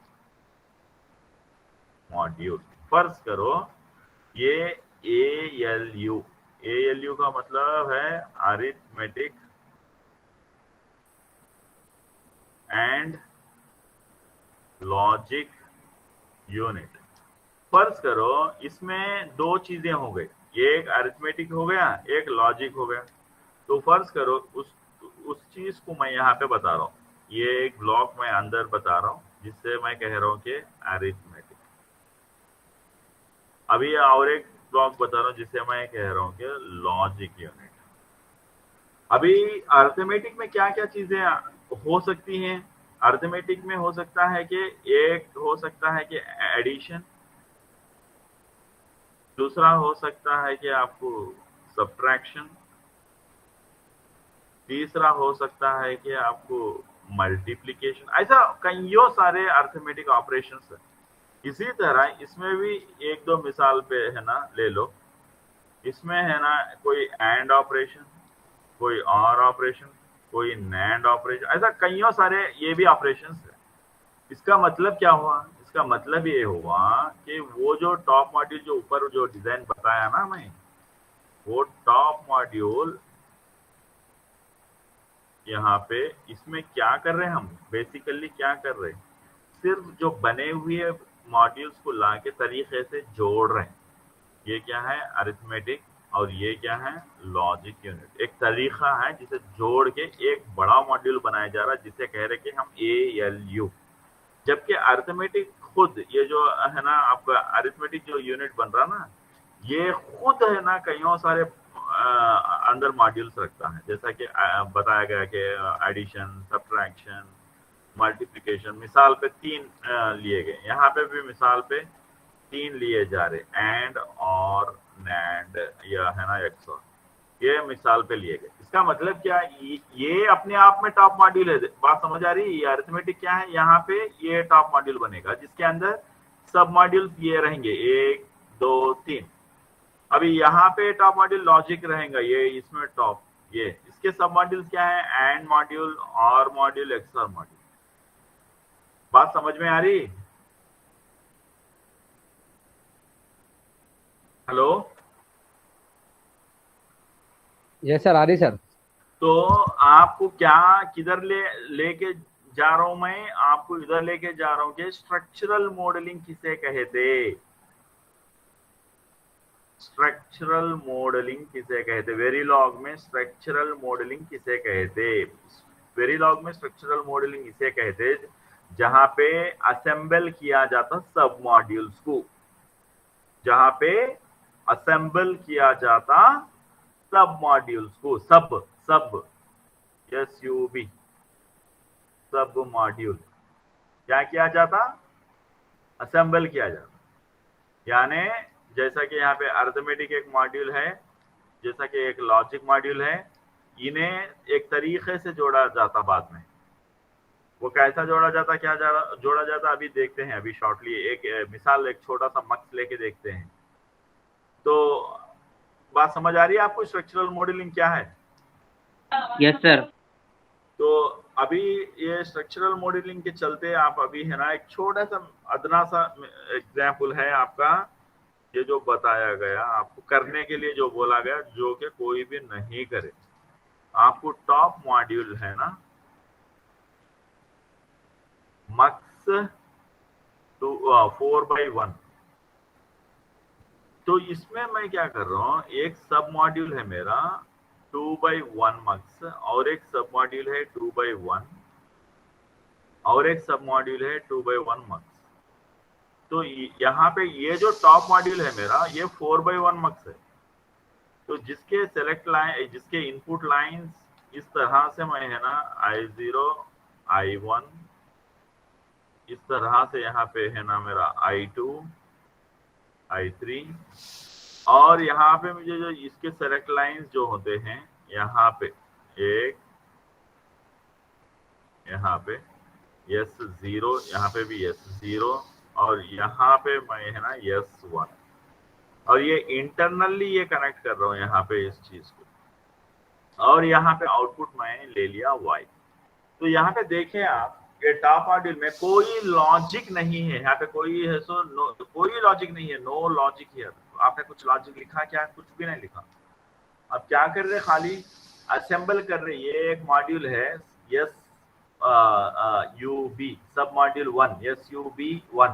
मॉड्यूल, फर्ज करो ये ALU का मतलब है अरिथमेटिक एंड लॉजिक यूनिट। फर्ज करो इसमें दो चीजें हो गई, एक अरिथमेटिक हो गया, एक लॉजिक हो गया। तो फर्ज करो उस चीज को मैं यहाँ पे बता रहा हूँ, ये एक ब्लॉक मैं अंदर बता रहा हूँ जिससे मैं कह रहा हूँ कि अरिथमेटिक। अभी और एक ब्लॉक बता रहा हूँ जिसे मैं कह रहा हूँ कि लॉजिक यूनिट। अभी अरिथमेटिक में क्या क्या चीजें हो सकती हैं, अरिथमेटिक में हो सकता है कि एक हो सकता है कि एडिशन, दूसरा हो सकता है कि आपको सब्ट्रैक्शन, तीसरा हो सकता है कि आपको मल्टीप्लिकेशन, ऐसा कईयों सारे अर्थमेटिक ऑपरेशंस है। इसी तरह इसमें भी एक दो मिसाल पे है ना ले लो। इसमें है ना कोई एंड ऑपरेशन, कोई और ऑपरेशन, कोई नैंड ऑपरेशन, ऐसा कईयों सारे ये भी ऑपरेशंस है। इसका मतलब क्या हुआ? इसका मतलब ये हुआ कि वो जो टॉप मॉड्यूल जो ऊपर जो डिजाइन बताया ना मैं, वो टॉप मॉड्यूल यहाँ पे इसमें क्या कर रहे हैं हम, बेसिकली क्या कर रहे हैं, सिर्फ जो बने हुए मॉड्यूल्स को ला के तरीके से जोड़ रहे हैं। ये क्या है? अरिथमेटिक। और ये क्या है? Logic unit. एक तरीका है जिसे जोड़ के एक बड़ा मॉड्यूल बनाया जा रहा है, जिसे कह रहे हैं कि हम ALU। जबकि अरिथमेटिक खुद, ये जो है ना आपका अरिथमेटिक जो यूनिट बन रहा ना, ये खुद है ना कईयों सारे अंदर मॉड्यूल्स रखता है। जैसा कि बताया गया कि एडिशन, सब्ट्रैक्शन, मल्टीप्लिकेशन, मिसाल पे 3 लिए गए, यहाँ पे भी मिसाल पे 3 लिए जा रहे, एंड और नैंड या है ना एक्सॉर, ये मिसाल पे लिए गए। इसका मतलब क्या? ये अपने आप में टॉप मॉड्यूल है। बात समझ आ रही है? ये अरिथमेटिक क्या है, यहाँ पे ये टॉप मॉड्यूल बनेगा जिसके अंदर सब मॉड्यूल ये रहेंगे 1 2 3। अभी यहाँ पे टॉप मॉड्यूल लॉजिक रहेगा, ये इसमें टॉप, ये इसके सब मॉड्यूल्स क्या है? एंड मॉड्यूल, और मॉड्यूल, एक्सॉर मॉड्यूल। बात समझ में आ रही? हेलो? यस सर, आ रही सर। तो आपको क्या किधर लेके जा रहा हूं मैं? आपको इधर लेके जा रहा हूं कि स्ट्रक्चरल मॉडलिंग किसे कहते? स्ट्रक्चरल मॉडलिंग किसे कहते? वेरीलॉग में स्ट्रक्चरल मॉडलिंग किसे कहते? वेरीलॉग में स्ट्रक्चरल मॉडलिंग इसे कहते जहां पे असेंबल किया जाता सब मॉड्यूल्स को, जहां पे असेंबल किया जाता सब मॉड्यूल्स को, सब SUB, सब मॉड्यूल क्या किया जाता? असेंबल किया जाता। यानी जैसा कि यहाँ पे अरिथमेटिक एक मॉड्यूल है, जैसा कि एक लॉजिक मॉड्यूल है, इन्हें एक तरीके से जोड़ा जाता। बाद में वो कैसा जोड़ा जाता, क्या जोड़ा जाता, अभी देखते हैं। अभी शॉर्टली एक मिसाल, एक छोटा सा मक्स लेके देखते हैं। तो बात समझ आ रही है आपको स्ट्रक्चरल मॉडलिंग क्या है? Yes sir. तो अभी ये स्ट्रक्चरल मॉडलिंग के चलते आप अभी है ना एक छोटा सा अदना सा एग्जाम्पल है आपका, ये जो बताया गया आपको करने के लिए, जो बोला गया, जो कि कोई भी नहीं करे। आपको टॉप मॉड्यूल है ना मक्स 4/1, तो इसमें मैं क्या कर रहा हूँ, एक सब मॉड्यूल है मेरा 2/1 मक्स, और एक सब मॉड्यूल है 2/1, और एक सब मॉड्यूल है 2/1 मक्स। तो यहाँ पे ये जो टॉप मॉड्यूल है मेरा, ये 4/1 मक्स है। तो जिसके सेलेक्ट लाइन, जिसके इनपुट लाइंस इस तरह से मैं है ना I0 I1, इस तरह से यहाँ पे है ना मेरा I2 I3, और यहाँ पे मुझे जो इसके सेलेक्ट लाइंस जो होते हैं, यहाँ पे एक, यहाँ पे S0, यहाँ पे भी S0, और यहाँ पे मैं है ना S1, और ये इंटरनली ये कनेक्ट कर रहा हूँ यहाँ पे इस चीज को, और यहाँ पे आउटपुट मैं ले लिया Y। तो यहाँ पे देखें आप, ये टॉप मॉड्यूल में कोई लॉजिक नहीं है, यहाँ पे कोई है सो कोई लॉजिक नहीं है, नो लॉजिक हियर। आपने कुछ लॉजिक लिखा क्या? कुछ भी नहीं लिखा। अब क्या कर रहे? खाली असेंबल कर रहे। ये एक मॉड्यूल है SUB, सब मॉड्यूल 1, SUB1,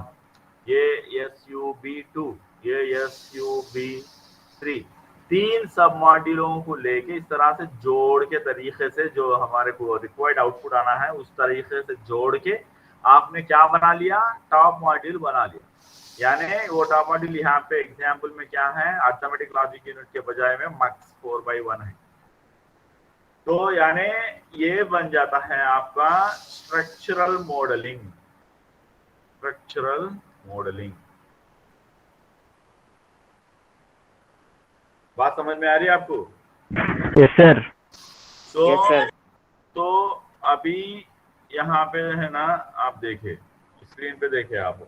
ये SUB2, ये SUB3, 3 सब मॉड्यूलों को लेके इस तरह से जोड़ के तरीके से, जो हमारे को रिक्वायर्ड आउटपुट आना है उस तरीके से जोड़ के आपने क्या बना लिया? टॉप मॉड्यूल बना लिया। यानी वो टॉप मॉड्यूल यहाँ पे एग्जाम्पल में क्या है? अरिथमेटिक लॉजिक यूनिट के बजाय में मक्स 4/1 है। तो यानी ये बन जाता है आपका स्ट्रक्चरल मॉडलिंग। स्ट्रक्चरल मॉडलिंग, बात समझ में आ रही है आपको? Yes sir. तो यस सर। तो अभी यहाँ पे है ना, आप देखे स्क्रीन पे देखे आप,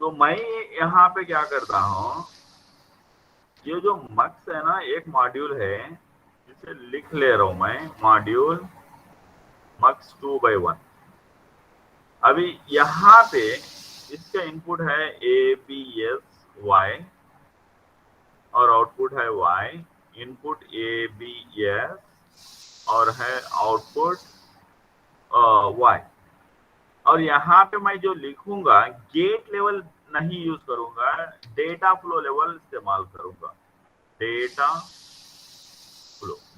तो मैं यहाँ पे क्या करता हूँ, ये जो मक्स है ना, एक मॉड्यूल है, इसे लिख ले रहा हूं मैं, मॉड्यूल मक्स 2/1। अभी यहाँ पे इसका इनपुट है ए बी एस वाई और आउटपुट है Y, input A B S और है आउटपुट वाई। और यहाँ पे मैं जो लिखूंगा, गेट लेवल नहीं यूज करूंगा, डेटा फ्लो लेवल इस्तेमाल करूंगा।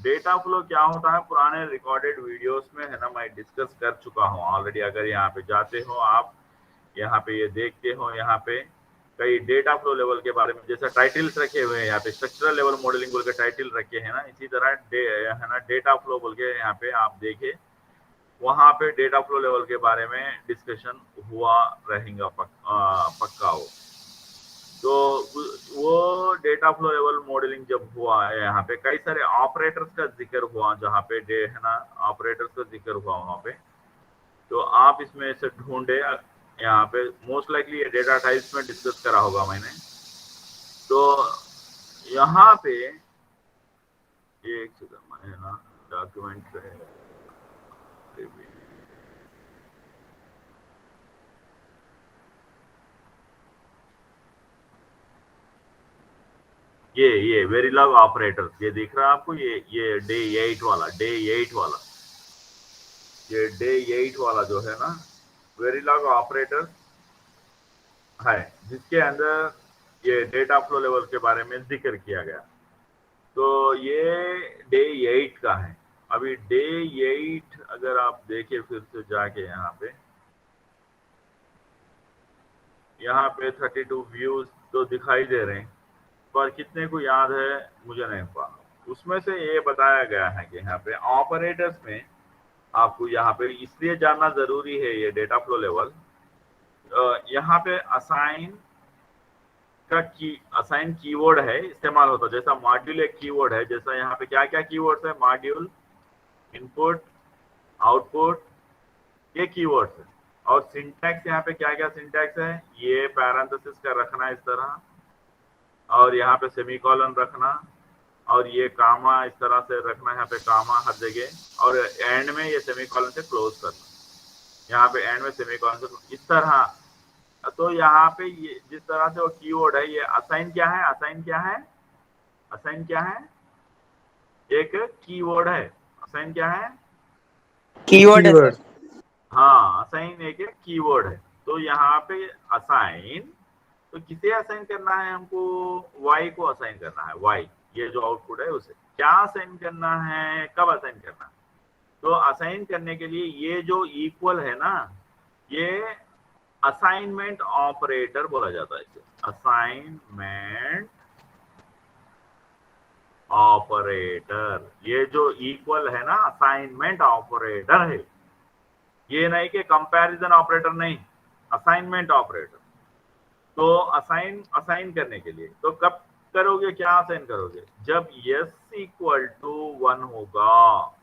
डेटा फ्लो क्या होता है, पुराने रिकॉर्डेड वीडियोस में है ना, मैं डिस्कस कर चुका हूँ ऑलरेडी। अगर यहाँ पे जाते हो आप, यहाँ पे ये देखते हो, यहाँ पे कई डेटा फ्लो लेवल के बारे में जैसे टाइटल्स रखे हुए हैं, यहाँ पे स्ट्रक्चरल लेवल मॉडलिंग बोल के टाइटल रखे हैं ना, इसी तरह है ना डेटा फ्लो बोल के यहाँ पे आप देखे, वहां पे डेटा फ्लो लेवल के बारे में डिस्कशन हुआ रहेगा पक्का हो। तो वो डेटा फ्लो लेवल मॉडलिंग जब हुआ है, यहाँ पे कई सारे ऑपरेटर्स का जिक्र हुआ, जहाँ पे है ना ऑपरेटर्स का जिक्र हुआ वहां पे। तो आप इसमें से ढूंढे, यहाँ पे मोस्ट लाइकली ये डेटा टाइप्स में डिस्कस करा होगा मैंने। तो यहाँ पे एक सेकंड में है ना, डॉक्यूमेंट है, ये वेरिलॉग ऑपरेटर, ये दिख रहा है आपको, ये डे 8 वाला, ये डे 8 वाला जो है ना वेरिलॉग ऑपरेटर है, जिसके अंदर ये डेटा फ्लो लेवल के बारे में जिक्र किया गया। तो ये डे 8 का है। अभी डे 8 अगर आप देखें फिर से जाके, यहाँ पे 32 व्यूज तो दिखाई दे रहे हैं, पर कितने को याद है मुझे नहीं पता। उसमें से ये बताया गया है कि यहाँ पे ऑपरेटर्स में आपको यहाँ पे इसलिए जानना जरूरी है ये डेटा फ्लो लेवल, यहाँ पे असाइन कीवर्ड है इस्तेमाल होता है। जैसा मॉड्यूल एक कीवर्ड है, जैसा यहाँ पे क्या क्या कीवर्ड्स है, मॉड्यूल, इनपुट, आउटपुट, ये कीवर्ड्स है। और सिंटैक्स यहाँ पे क्या क्या सिंटैक्स है, ये पैरेंथेसिस का रखना इस तरह, और यहाँ पे सेमीकोलन रखना, और ये कामा इस तरह से रखना, यहाँ पे कामा हर जगह, और एंड में ये सेमीकोलन से क्लोज करना, यहाँ पे एंड में सेमीकोलन से इस तरह। तो यहाँ पे ये जिस तरह से वो कीवर्ड है, ये असाइन क्या है, एक कीवर्ड है। असाइन क्या है, कीवर्ड है सर। हाँ, असाइन एक कीवर्ड है। तो यहाँ पे असाइन, तो किसे असाइन करना है हमको, वाई को असाइन करना है। वाई, ये जो आउटपुट है उसे क्या असाइन करना है, कब असाइन करना है। तो असाइन करने के लिए ये जो इक्वल है ना, ये असाइनमेंट ऑपरेटर बोला जाता है इसे, असाइनमेंट ऑपरेटर। ये जो इक्वल है ना, असाइनमेंट ऑपरेटर है, ये नहीं कि कंपैरिजन ऑपरेटर नहीं, असाइनमेंट ऑपरेटर। तो असाइन करने के लिए तो कब करोगे, क्या असाइन करोगे, जब s इक्वल टू 1 होगा।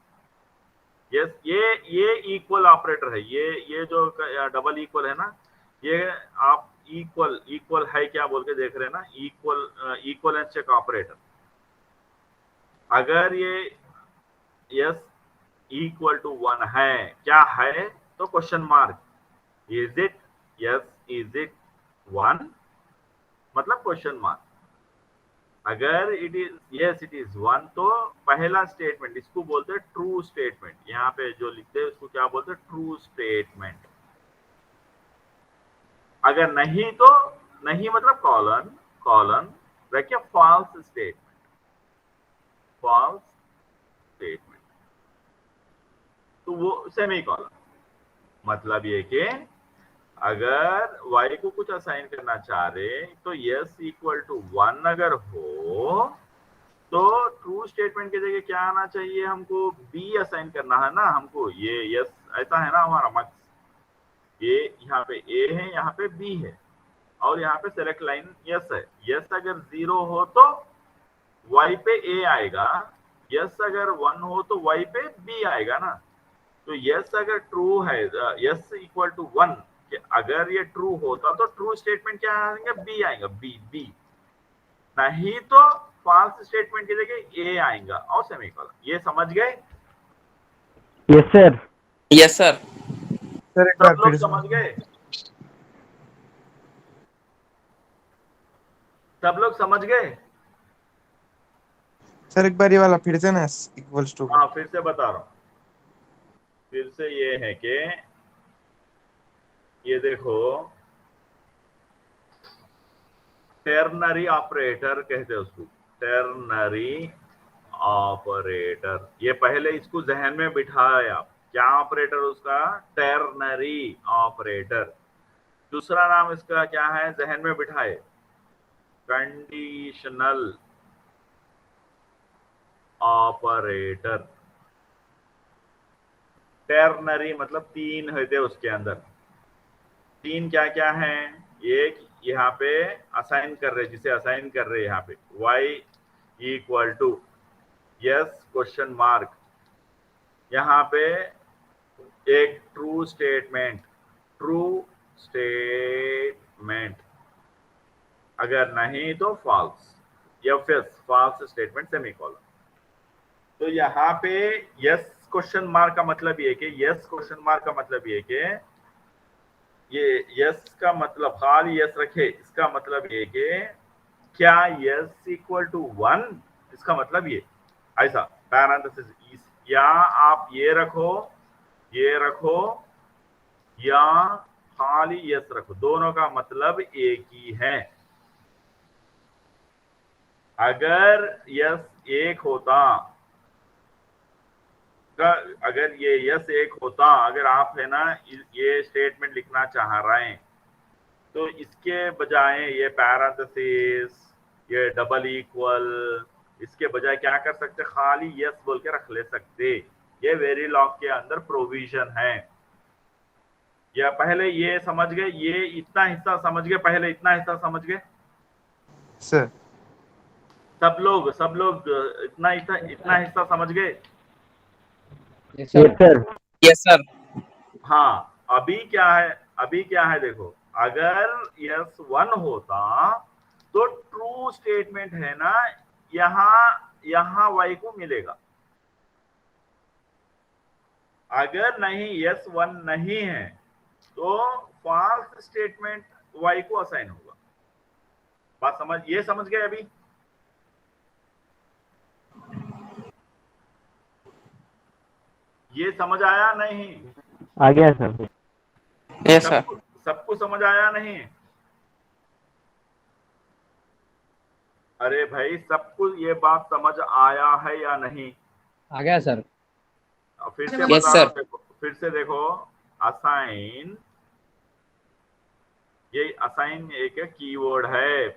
यस, ये इक्वल ऑपरेटर है, ये जो डबल इक्वल है ना, ये आप इक्वल है क्या बोल के देख रहे हैं ना, इक्वलेंस चेक ऑपरेटर। अगर ये s इक्वल टू 1 है, क्या है, तो question mark, is it, is it 1, मतलब क्वेश्चन मार्क। अगर इट इज 1, तो पहला स्टेटमेंट, इसको बोलते हैं ट्रू स्टेटमेंट। यहाँ पे जो लिखते हैं उसको क्या बोलते हैं, ट्रू स्टेटमेंट। अगर नहीं तो नहीं, मतलब कॉलन रखिए, फॉल्स स्टेटमेंट। तो वो सेमीकोलन, मतलब ये कि अगर y को कुछ असाइन करना चाह रहे, तो s इक्वल टू 1 अगर हो, तो ट्रू स्टेटमेंट की जगह क्या आना चाहिए, हमको b असाइन करना है ना हमको। ये s ऐसा है ना हमारा मक्स, ये यहाँ पे a है, यहाँ पे b है, और यहाँ पे सेलेक्ट लाइन yes है। yes अगर 0 हो तो y पे a आएगा, यस अगर 1 हो तो y पे b आएगा ना। तो यस अगर ट्रू है, यस इक्वल टू 1, अगर ये ट्रू होता तो ट्रू स्टेटमेंट क्या आएंगे, बी आएगा, बी। नहीं तो फॉल्स स्टेटमेंट की जगह ए आएगा और सेमीकोलन। ये समझ गए? Yes sir. Yes, sir. Sir एक सब बार लोग फिर से समझ गए? सब लोग समझ गए? सर एक बार ये वाला फिर से ना, इक्वल्स टू। हाँ फिर से बता रहा हूँ। फिर से ये है कि ये देखो, टेर्नरी ऑपरेटर कहते हैं उसको, टेर्नरी ऑपरेटर। ये पहले इसको जहन में बिठाए आप, क्या ऑपरेटर उसका, टेर्नरी ऑपरेटर। दूसरा नाम इसका क्या है, जहन में बिठाए, कंडीशनल ऑपरेटर। टेर्नरी मतलब 3 है थे उसके अंदर। 3 क्या क्या है, एक यहाँ पे असाइन कर रहे, जिसे असाइन कर रहे यहाँ पे y equal to yes question mark, यहाँ पे एक ट्रू स्टेटमेंट, ट्रू स्टेटमेंट, अगर नहीं तो false, F false statement semicolon. तो यहाँ पे यस क्वेश्चन मार्क का मतलब ये कि, यस क्वेश्चन मार्क का मतलब ये कि ये यस का मतलब खाली यस रखे, इसका मतलब ये कि क्या यस इक्वल टू 1, इसका मतलब ये ऐसा पैरेंथेसिस, या आप ये रखो, ये रखो, या खाली यस रखो, दोनों का मतलब एक ही है। अगर यस एक होता, अगर ये यस एक होता, अगर आप है ना ये स्टेटमेंट लिखना चाह रहे हैं, तो इसके बजाय ये पैरेंथेसिस, ये डबल इक्वल, इसके बजाय क्या कर सकते, खाली यस बोल के रख ले सकते। ये वेरीलॉग के अंदर प्रोविजन है। या पहले ये समझ गए, ये इतना हिस्सा समझ गए, पहले इतना हिस्सा समझ गए सर। सब लोग इतना इतना इतना हिस्सा समझ गए? Yes sir. Yes, sir. हाँ, अभी क्या है, अभी क्या है देखो, अगर यस 1 होता तो ट्रू स्टेटमेंट है ना, यहाँ y को मिलेगा। अगर नहीं, यस 1 नहीं है तो फॉल्स स्टेटमेंट y को असाइन होगा। बात समझ, ये समझ गए अभी? ये समझ आया नहीं? आ गया सर। Yes, sir. सबको समझ आया नहीं? अरे भाई सबको ये बात समझ आया है या नहीं? आ गया सर। फिर से Yes, बता रहा sir. हूं, देखो फिर से देखो, असाइन, ये असाइन एक कीवर्ड है,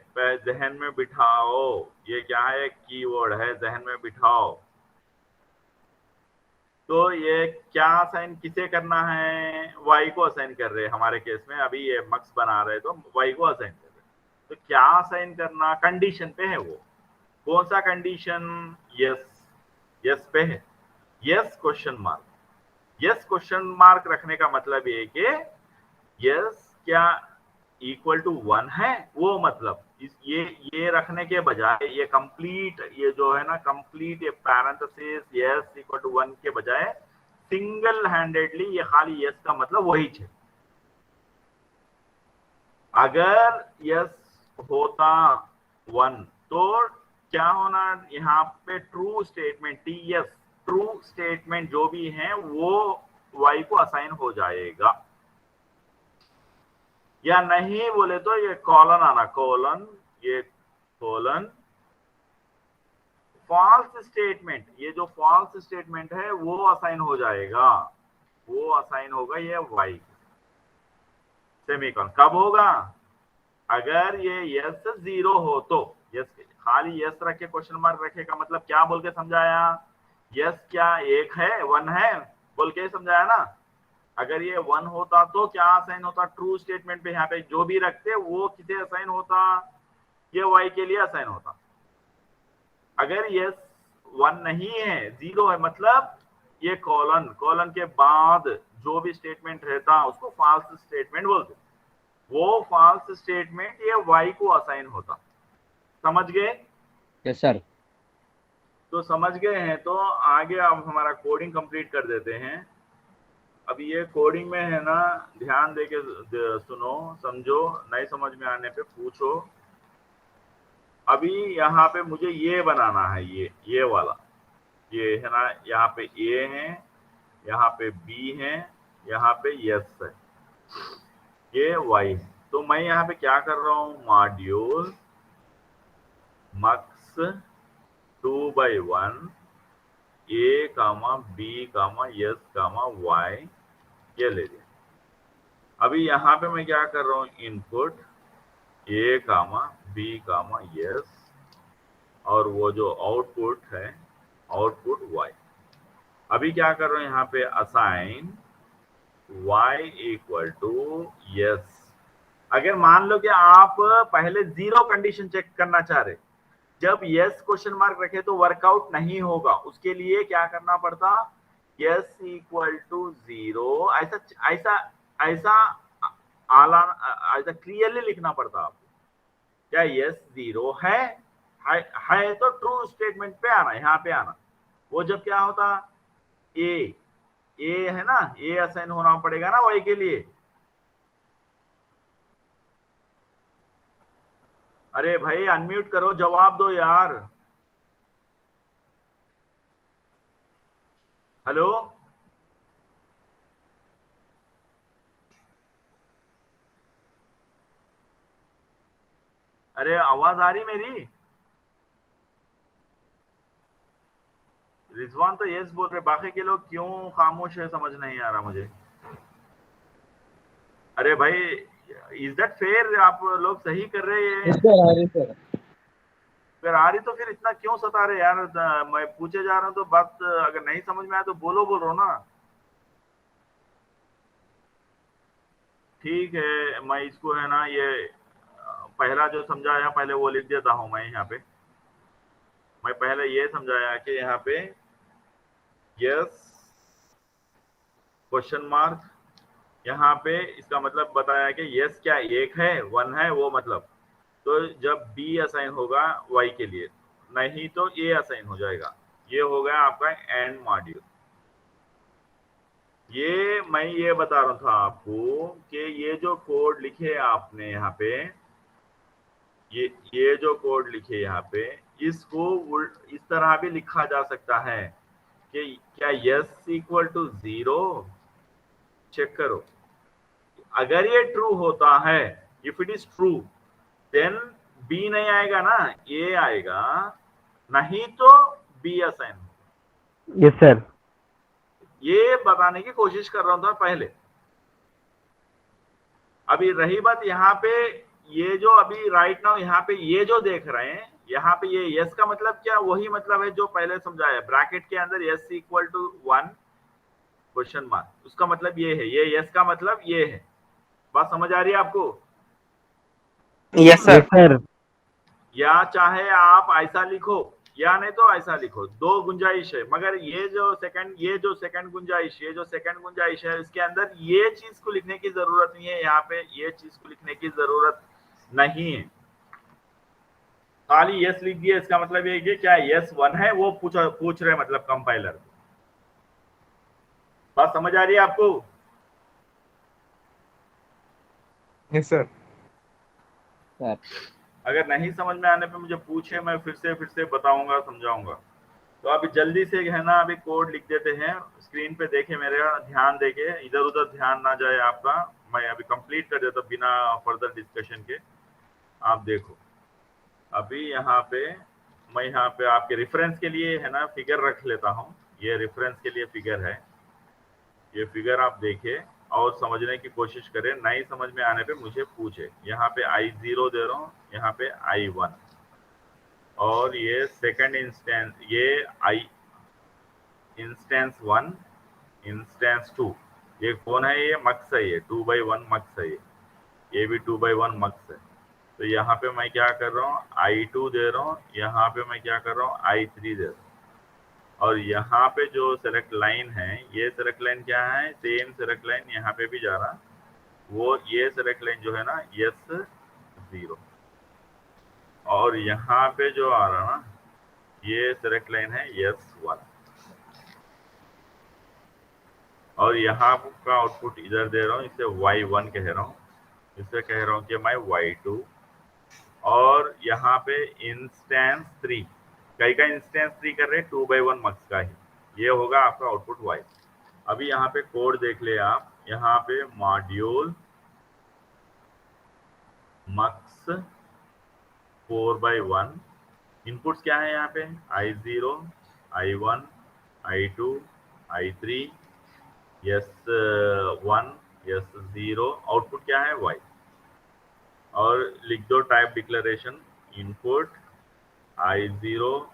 जहन में बिठाओ। ये क्या है, कीवर्ड है, जहन में बिठाओ। तो ये क्या असाइन किसे करना है, y को असाइन कर रहे हैं हमारे केस में। अभी ये मक्स बना रहे तो y को असाइन कर रहे, तो क्या असाइन करना, कंडीशन पे है वो। कौन सा कंडीशन, यस, यस पे है, yes question mark. Yes question mark रखने का मतलब ये कि यस क्या इक्वल टू 1 है, वो मतलब ये रखने के बजाय, ये कंप्लीट, ये जो है ना कंप्लीट, ये पैरेंथेसिस यस इक्वल टू 1 के बजाय सिंगल हैंडेडली ये खाली यस का मतलब वही है। अगर यस होता 1 तो क्या होना, यहाँ पे true statement, TS true statement जो भी है वो y को असाइन हो जाएगा। या नहीं बोले तो ये कॉलन आना, कॉलन, ये कॉलन फॉल्स स्टेटमेंट, ये जो फॉल्स स्टेटमेंट है वो असाइन हो जाएगा, वो असाइन होगा ये y। सेमीकोलन कब होगा, अगर ये यस 0 हो तो। यस खाली यस रखे, क्वेश्चन मार्क रखे का मतलब क्या बोल के समझाया, यस क्या एक है, 1 है बोल के समझाया ना। अगर ये 1 होता तो क्या असाइन होता, ट्रू स्टेटमेंट पे यहाँ पे जो भी रखते वो किसे असाइन होता, ये y के लिए असाइन होता। अगर यस 1 नहीं है, 0 है, मतलब ये कॉलन के बाद जो भी स्टेटमेंट रहता उसको फॉल्स स्टेटमेंट बोलते। वो फॉल्स स्टेटमेंट ये y को असाइन होता। समझ गए? Yes sir. तो समझ गए हैं तो आगे अब हमारा कोडिंग कंप्लीट कर देते हैं। अब ये कोडिंग में है ना, ध्यान देके सुनो, समझो, नहीं समझ में आने पे पूछो। अभी यहाँ पे मुझे ये बनाना है, ये वाला, ये है ना, यहाँ पे ए है, यहाँ पे बी है, यहाँ पे यस है, ये वाई है। तो मैं यहाँ पे क्या कर रहा हूँ, मॉड्यूल मक्स 2/1 ए comma B comma yes comma y, ये ले लिया। अभी यहाँ पे मैं क्या कर रहा हूँ, input A comma B comma yes, और वो जो आउटपुट है आउटपुट वाई। अभी क्या कर रहे हैं यहाँ पे, assign y equal to s. अगर मान लो कि आप पहले 0 कंडीशन चेक करना चाह रहे, जब यस क्वेश्चन मार्क रखे तो वर्कआउट नहीं होगा, उसके लिए क्या करना पड़ता, यस इक्वल टू 0, ऐसा ऐसा ऐसा आला ऐसा क्लियरली लिखना पड़ता आपको। क्या यस 0 है तो ट्रू स्टेटमेंट पे आना, यहाँ पे आना। वो जब क्या होता, ए है ना, ए असाइन होना पड़ेगा ना वाई के लिए। अरे भाई अनम्यूट करो, जवाब दो यार। हेलो, अरे आवाज आ रही मेरी? रिजवान तो यस बोल रहे, बाकी के लोग क्यों खामोश है समझ नहीं आ रहा मुझे। अरे भाई, इज दैट फेयर? आप लोग सही कर रहे हैं? यस सर, आ रही सर। अगर आ रही तो फिर इतना क्यों सता रहे यार? मैं पूछे जा रहा हूँ तो बात अगर नहीं समझ में आया तो बोल रहा हूँ ना। ठीक है, मैं इसको है ना, ये पहला जो समझाया पहले वो लिख देता हूँ मैं यहाँ पे। मैं पहले ये समझाया कि यहाँ पे यस क्वेश्चन मार्क, यहाँ पे इसका मतलब बताया कि यस क्या एक है, 1 है, वो मतलब। तो जब बी असाइन होगा वाई के लिए, नहीं तो ए असाइन हो जाएगा। ये हो गया आपका एंड मॉड्यूल। ये मैं ये बता रहा था आपको कि ये जो कोड लिखे आपने यहाँ पे, ये जो कोड लिखे यहाँ पे, इसको इस तरह भी लिखा जा सकता है कि क्या यस इक्वल टू 0, चेक करो। अगर ये ट्रू होता है, if it is true, then b नहीं आएगा ना, ए आएगा, नहीं तो बी असाइन। Yes sir. ये बताने की कोशिश कर रहा था पहले। अभी रही बात यहाँ पे, ये जो अभी राइट नाउ यहाँ पे ये जो देख रहे हैं, यहाँ पे ये यस का मतलब क्या, वही मतलब है जो पहले समझाया, ब्रैकेट के अंदर s equal to 1 question mark, उसका मतलब ये है, ये यस का मतलब ये है। बात समझ आ रही है आपको? Yes sir. सर। या चाहे आप ऐसा लिखो या नहीं तो ऐसा लिखो, दो गुंजाइश है। मगर ये जो सेकंड गुंजाइश है, इसके अंदर ये चीज को लिखने की जरूरत नहीं है, यहाँ पे ये चीज को लिखने की जरूरत नहीं है। खाली यस लिख दिया, इसका मतलब ये कि क्या यस 1 है, वो पूछ रहे मतलब कंपाइलर। बात समझ आ रही है आपको? Yes sir. सर अगर नहीं समझ में आने पे मुझे पूछे, मैं फिर से बताऊंगा, समझाऊंगा। तो अभी जल्दी से है ना, अभी कोड लिख देते हैं। स्क्रीन पे देखे मेरे, ध्यान देके, इधर उधर ध्यान ना जाए आपका। मैं अभी कंप्लीट कर देता बिना फर्दर डिस्कशन के। आप देखो, अभी यहाँ पे मैं यहाँ पे आपके रेफरेंस के लिए है ना फिगर रख लेता हूँ। ये रेफरेंस के लिए फिगर है, ये फिगर आप देखे और समझने की कोशिश करें। नहीं समझ में आने पे मुझे पूछे। यहाँ पे I0 दे रहा हूँ, यहाँ पे I1, और ये सेकंड इंस्टेंस, ये इंस्टेंस 1, इंस्टेंस 2। ये कौन है? ये मक्स है, ये 2/1 मक्स है, ये भी 2/1 मक्स है। तो यहाँ पे मैं क्या कर रहा हूँ, I2 दे रहा हूँ, यहाँ पे मैं क्या कर रहा हूँ, I3 दे रहा हूँ। और यहाँ पे जो सेलेक्ट लाइन है, ये सेलेक्ट लाइन क्या है, सेम सेलेक्ट लाइन यहाँ पे भी जा रहा, वो ये सेलेक्ट लाइन जो है ना S0, और यहाँ पे जो आ रहा ना ये सेलेक्ट लाइन है S1, और यहाँ का आउटपुट इधर दे रहा हूँ, इसे Y1 कह रहा हूँ, इसे कह रहा हूँ कि मैं Y2, और यहाँ पे इंस्टेंस 3, कई का इंस्टेंस 3 कर रहे हैं 2/1 मक्स का ही, ये होगा आपका आउटपुट Y। अभी यहाँ पे कोड देख ले आप, यहाँ पे मॉड्यूल मक्स 4/1, इनपुट्स क्या है यहाँ पे I0, I1, I2, I3, S1, S0, output क्या है Y। और लिख दो type declaration, input I0,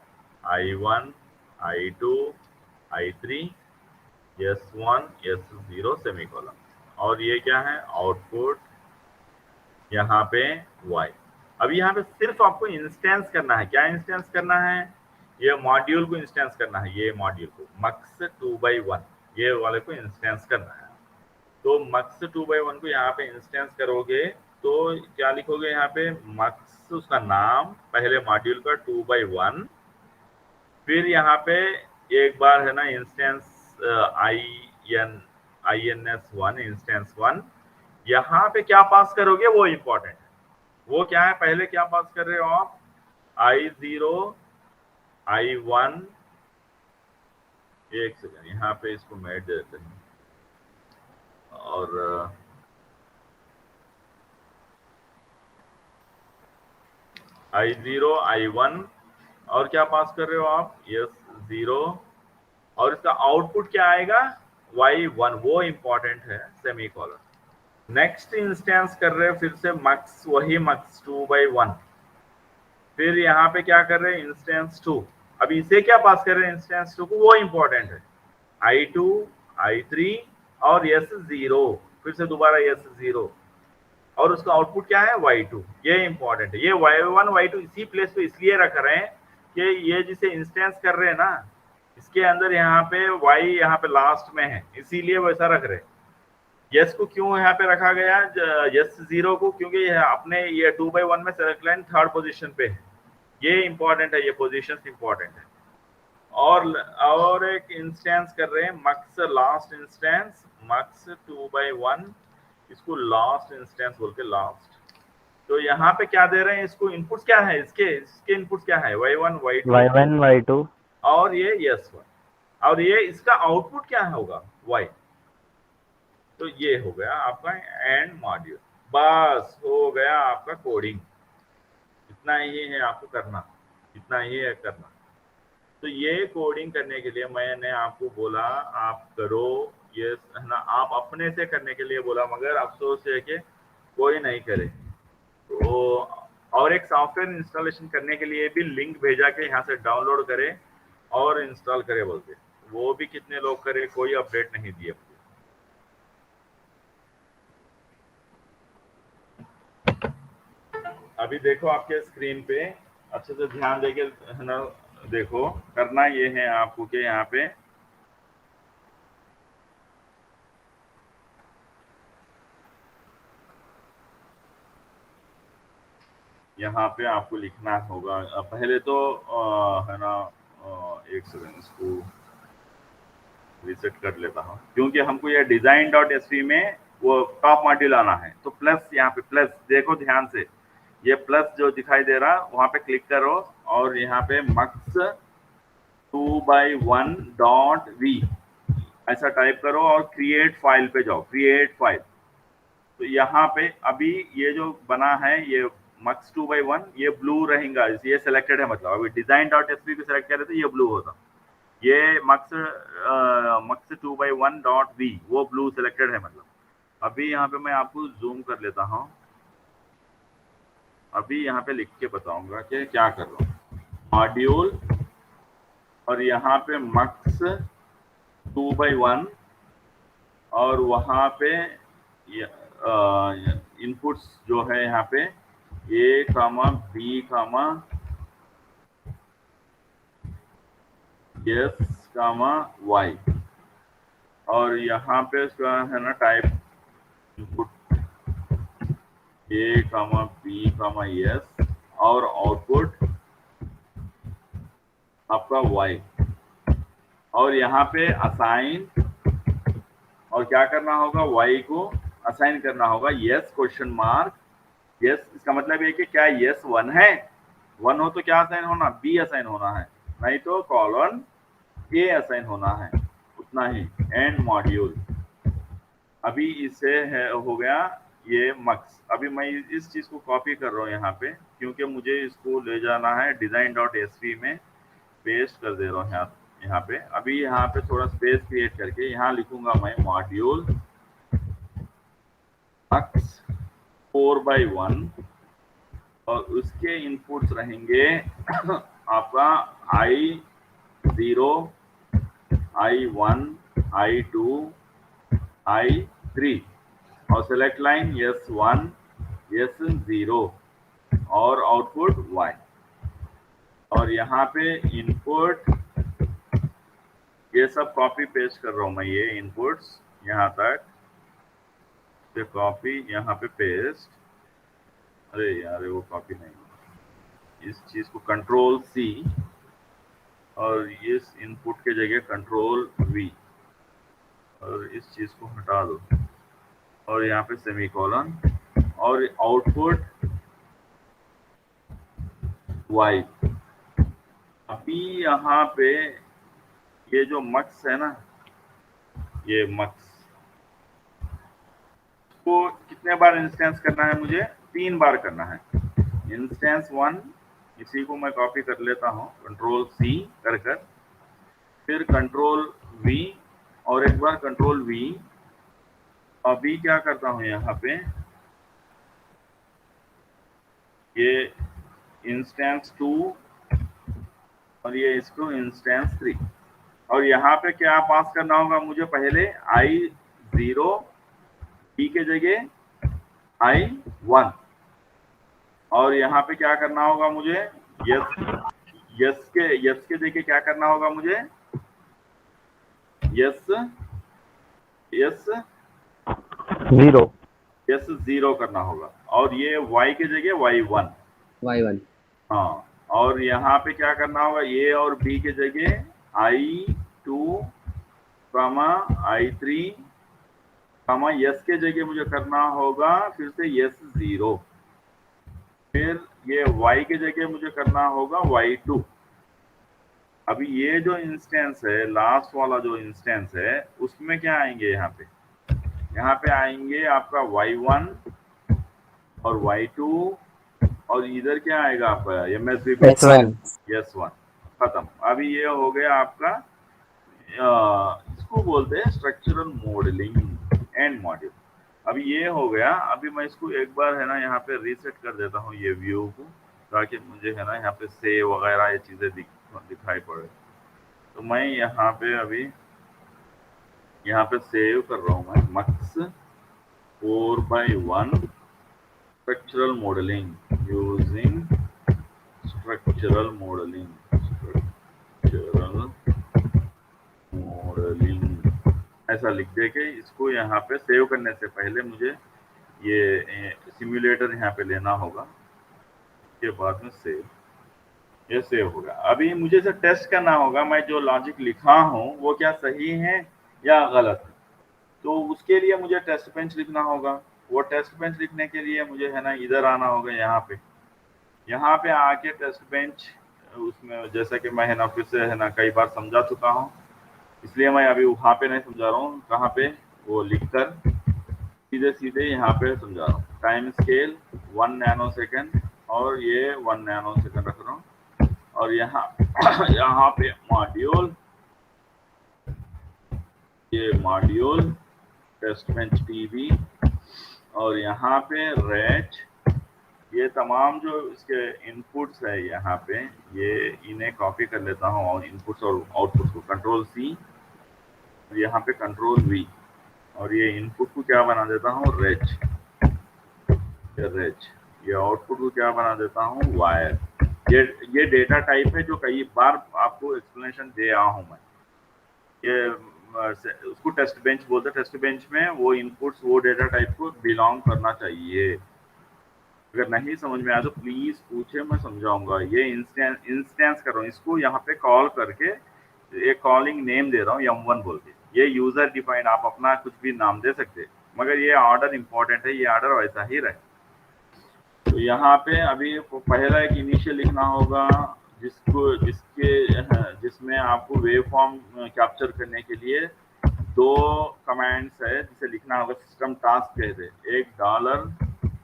I1, I2, I3, S1, S0 semicolon, और ये क्या है आउटपुट यहाँ पे Y। अब यहाँ पे सिर्फ आपको इंस्टेंस करना है, क्या इंस्टेंस करना है, ये मॉड्यूल को इंस्टेंस करना है, ये मॉड्यूल को मक्स 2/1 ये वाले को इंस्टेंस करना है। तो मक्स 2/1 को यहाँ पे इंस्टेंस करोगे तो क्या लिखोगे यहाँ पे, मक्स उसका नाम, पहले मॉड्यूल का 2/1, फिर यहाँ पे एक बार है ना इंस्टेंस INS1, इंस्टेंस 1, यहाँ पे क्या पास करोगे वो इंपॉर्टेंट है, वो क्या है, पहले क्या पास कर रहे हो आप, I0, I1, एक सेकंड यहाँ पे इसको मेट दे देते हैं, और I0, I1, और क्या पास कर रहे हो आप, S0, और इसका आउटपुट क्या आएगा Y1, वो इंपॉर्टेंट है, सेमीकोलन। नेक्स्ट इंस्टेंस कर रहे हैं फिर से मक्स, वही मक्स 2/1, फिर यहाँ पे क्या कर रहे हैं इंस्टेंस 2, अब इसे क्या पास कर रहे हैं इंस्टेंस 2 को, वो इंपॉर्टेंट है, I2, I3 और S0, फिर से दोबारा S0, और उसका आउटपुट क्या है Y2, ये इंपॉर्टेंट है। ये Y1, Y2 इसी प्लेस पे इसलिए रख रहे हैं कि ये जिसे इंस्टेंस कर रहे हैं ना, इसके अंदर यहाँ पे Y यहाँ पे लास्ट में है, इसीलिए वैसा रख रहे हैं। यस को क्यों यहाँ पे रखा गया, S0 को, क्योंकि अपने ये 2/1 में सेलेक्ट लाइन 3rd पोजीशन पे है, ये इंपॉर्टेंट है, ये पोजीशन इंपॉर्टेंट है। और एक इंस्टेंस कर रहे हैं मक्स लास्ट इंस्टेंस, मक्स 2/1, इसको लास्ट इंस्टेंस बोल के लास्ट। तो यहाँ पे क्या दे रहे हैं, इसको इनपुट्स क्या है, इसके इनपुट्स क्या है, Y1, Y2 और ये S1, और ये इसका आउटपुट क्या होगा Y। तो ये हो गया आपका एंड मॉड्यूल, बस हो गया आपका कोडिंग, इतना ही है आपको करना, इतना ही है करना। तो ये कोडिंग करने के लिए मैंने आपको बोला आप करो, ये है ना, आप अपने से करने के लिए बोला, मगर अफसोस है कि कोई नहीं करे। तो और एक सॉफ्टवेयर इंस्टॉलेशन करने के लिए भी लिंक भेजा के यहाँ से डाउनलोड करे और इंस्टॉल करे बोलते, वो भी कितने लोग करे, कोई अपडेट नहीं दिए। अभी देखो आपके स्क्रीन पे अच्छे से ध्यान देके है ना, देखो करना ये है आपको कि यहाँ पे आपको लिखना होगा, पहले तो है ना, एक सेकंड इसको रीसेट कर लेता हूँ, क्योंकि हमको ये design.sv में वो टॉप मॉड्यूल आना है। तो प्लस, यहाँ पे प्लस देखो ध्यान से, ये प्लस जो दिखाई दे रहा वहां पे क्लिक करो और यहाँ पे मक्स 2/1.v ऐसा टाइप करो और क्रिएट फाइल पे जाओ, क्रिएट फाइल। तो यहाँ पे अभी ये जो बना है ये मक्स 2/1, ये ब्लू रहेगा, ये सिलेक्टेड है, मतलब अभी design.sv को सिलेक्ट करे तो ये ब्लू होता, ये मक्स 2/1.v वो ब्लू सिलेक्टेड है, मतलब अभी यहाँ पे मैं आपको जूम कर लेता हूँ, अभी यहाँ पे लिख के बताऊंगा कि क्या कर रहा हूँ, मॉड्यूल और यहाँ पे मक्स 2/1 और वहाँ पे इनपुट्स जो है यहाँ पे A, B, S comma y, और यहाँ पे इसका है ना type input a comma b comma s, और आउटपुट आपका y, और यहाँ पे असाइन, और क्या करना होगा, y को असाइन करना होगा यस क्वेश्चन मार्क यस। इसका मतलब है कि क्या यस 1 है, 1 हो तो क्या असाइन होना, b असाइन होना है, नहीं तो कॉलन a असाइन होना है, उतना ही। एंड मॉड्यूल, अभी इससे है हो गया ये मक्स। अभी मैं इस चीज को कॉपी कर रहा हूँ यहाँ पे, क्योंकि मुझे इसको ले जाना है design.sv में, पेस्ट कर दे रहा हूँ यहाँ पे। अभी यहाँ पे थोड़ा स्पेस क्रिएट करके यहाँ लिखूंगा मैं मॉड्यूल मक्स 4/1, और उसके इनपुट्स रहेंगे आपका I0, I1, I2, I3, और सेलेक्ट लाइन S1, S0, और आउटपुट Y। और यहाँ पे इनपुट ये सब कॉपी पेस्ट कर रहा हूँ मैं, ये इनपुट्स यहाँ तक पे कॉपी, यहाँ पे पेस्ट। अरे यार वो कॉपी नहीं, इस चीज को कंट्रोल C, और इस इनपुट के जगह कंट्रोल V, और इस चीज को हटा दो, और यहाँ पे सेमीकोलन, और आउटपुट Y। अभी यहाँ पे ये जो मक्स है ना, ये मक्स को कितने बार इंस्टेंस करना है मुझे, 3 बार करना है। इंस्टेंस 1, इसी को मैं कॉपी कर लेता हूँ, कंट्रोल C कर कर, फिर कंट्रोल V, और एक बार कंट्रोल V। अभी क्या करता हूँ यहाँ पे, ये इंस्टेंस 2, और ये इसको इंस्टेंस 3, और यहाँ पे क्या पास करना होगा मुझे, पहले I0, B के जगह I1, और यहाँ पे क्या करना होगा मुझे, यस के जगह क्या करना होगा मुझे, यस 0 करना होगा, और ये Y के जगह Y1। हाँ, और यहाँ पे क्या करना होगा, A और B के जगह I2, I3, यस के जगह मुझे करना होगा फिर से S0, फिर ये Y के जगह मुझे करना होगा Y2। अभी ये जो इंस्टेंस है, लास्ट वाला जो इंस्टेंस है, उसमें क्या आएंगे, यहाँ पे आएंगे आपका Y1 और Y2, और इधर क्या आएगा आपका MSB S1। खत्म। अभी ये हो गया आपका, इसको बोलते हैं स्ट्रक्चरल मॉडलिंग एंड मॉड्यूल। अभी ये हो गया। अभी मैं इसको एक बार है ना यहाँ पे रीसेट कर देता हूँ ये व्यू को, ताकि मुझे है ना यहाँ पे सेव वगैरह ये चीज़ें दिखाई पड़े। तो मैं यहाँ पे अभी यहाँ पे सेव कर रहा हूँ मैं, मक्स 4/1 structural modelling using structural modelling ऐसा लिख दे के इसको यहाँ पे सेव करने से पहले मुझे ये सिम्युलेटर यहाँ पे लेना होगा, के बाद में सेव, ये सेव होगा। अभी मुझे इसे टेस्ट करना होगा, मैं जो लॉजिक लिखा हूँ वो क्या सही है या गलत है। तो उसके लिए मुझे टेस्ट बेंच लिखना होगा। वो टेस्ट बेंच लिखने के लिए मुझे है ना इधर आना होगा, यहाँ पे आके टेस्ट बेंच, उसमें जैसा कि मैं है ना फिर से है ना कई बार समझा चुका हूँ, इसलिए मैं अभी वहाँ पे नहीं समझा रहा हूँ, कहाँ पे वो लिखकर सीधे यहाँ पे समझा रहा हूँ। टाइम स्केल 1 नैनोसेकंड, और ये 1 नैनोसेकंड रख रहा हूँ, और यहाँ पे मॉड्यूल, ये मॉड्यूल टेस्ट बेंच टीवी, और यहाँ पे रेच, ये तमाम जो इसके इनपुट्स है यहाँ पे, ये इन्हें कॉपी कर लेता हूँ, और इनपुट्स और आउटपुट्स को कंट्रोल C, यहाँ पे कंट्रोल V, और ये इनपुट को क्या बना देता हूँ रेच, ये आउटपुट को क्या बना देता हूँ वायर। ये डेटा टाइप है जो कई बार आपको एक्सप्लेनेशन दे रहा हूँ मैं। ये उसको टेस्ट बेंच बोलते हैं। टेस्ट बेंच में वो इनपुट्स वो डेटा टाइप को बिलोंग करना चाहिए। अगर नहीं समझ में आया तो प्लीज पूछे, मैं समझाऊंगा। ये इंस्टेंस कर रहा हूँ, इसको यहाँ पे कॉल करके एक कॉलिंग नेम दे रहा हूँ m1 बोल के। ये यूजर डिफाइन, आप अपना कुछ भी नाम दे सकते, मगर ये ऑर्डर इंपॉर्टेंट है, ये ऑर्डर वैसा ही रहे। तो यहाँ पे अभी पहला एक इनिशियल लिखना होगा जिसमें आपको वेव फॉर्म कैप्चर करने के लिए दो कमांड्स है जिसे लिखना होगा। सिस्टम टास्क कहते, एक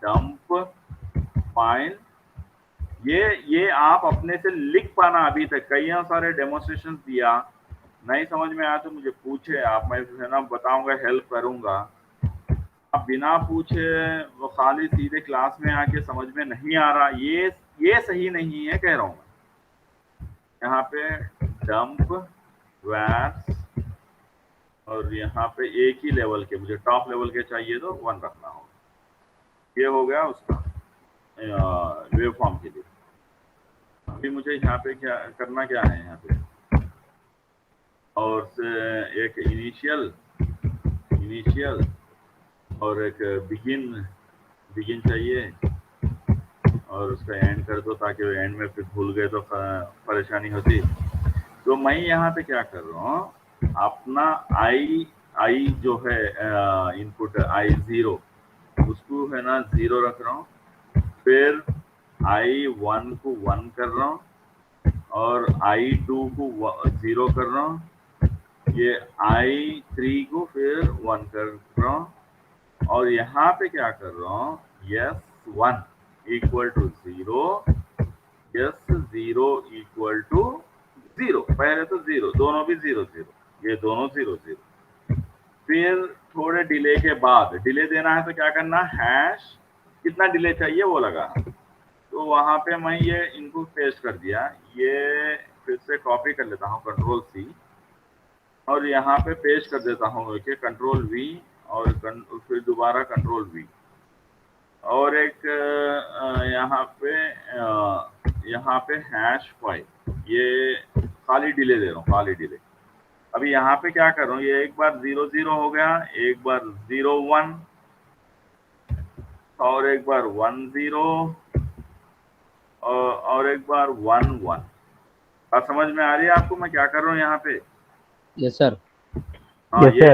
$डंप फाइल। ये आप अपने से लिख पाना। अभी तक कई सारे डेमोन्स्ट्रेशन दिया, नहीं समझ में आया तो मुझे पूछे आप, मैं है ना बताऊंगा, हेल्प करूंगा। आप बिना पूछे वो खाली सीधे क्लास में आके समझ में नहीं आ रहा, ये सही नहीं है, कह रहा हूँ मैं। यहाँ पे डंप वैर्स, और यहाँ पे एक ही लेवल के, मुझे टॉप लेवल के चाहिए तो 1 रखना होगा। ये हो गया उसका वेव फॉर्म के लिए। अभी मुझे यहाँ पे क्या करना, क्या है यहाँ पे, और एक इनिशियल और एक बिगिन चाहिए, और उसका एंड कर दो ताकि एंड में फिर भूल गए तो परेशानी होती। तो मैं यहाँ पे क्या कर रहा हूँ, अपना आई जो है इनपुट I0, उसको है ना 0 रख रहा हूँ। फिर I1 को 1 कर रहा हूँ, और I2 को 0 कर रहा हूँ। ये I3 को फिर 1 कर रहा हूँ, और यहाँ पे क्या कर रहा हूँ, S1 equal to 0, S0 equal to 0। पहले तो 0, दोनों भी 0 0, ये दोनों 0 0। फिर थोड़े डिले के बाद, डिले देना है तो क्या करना, हैश कितना डिले चाहिए वो लगाना। तो वहां पे मैं ये इनको पेस्ट कर दिया। ये फिर से कॉपी कर लेता हूँ, Ctrl+C, और यहाँ पे पेस्ट कर देता हूँ कि Ctrl+V, और फिर दोबारा Ctrl+V, और एक यहाँ पे #5, ये खाली डिले दे रहा हूँ, खाली डिले। अभी यहाँ पे क्या कर रहा हूँ, ये एक बार 0 0 हो गया, एक बार 0 1, और एक बार 1 0, और एक बार 1 1। बात समझ में आ रही है आपको मैं क्या कर रहा हूँ यहाँ पे? Yes sir. हाँ, ये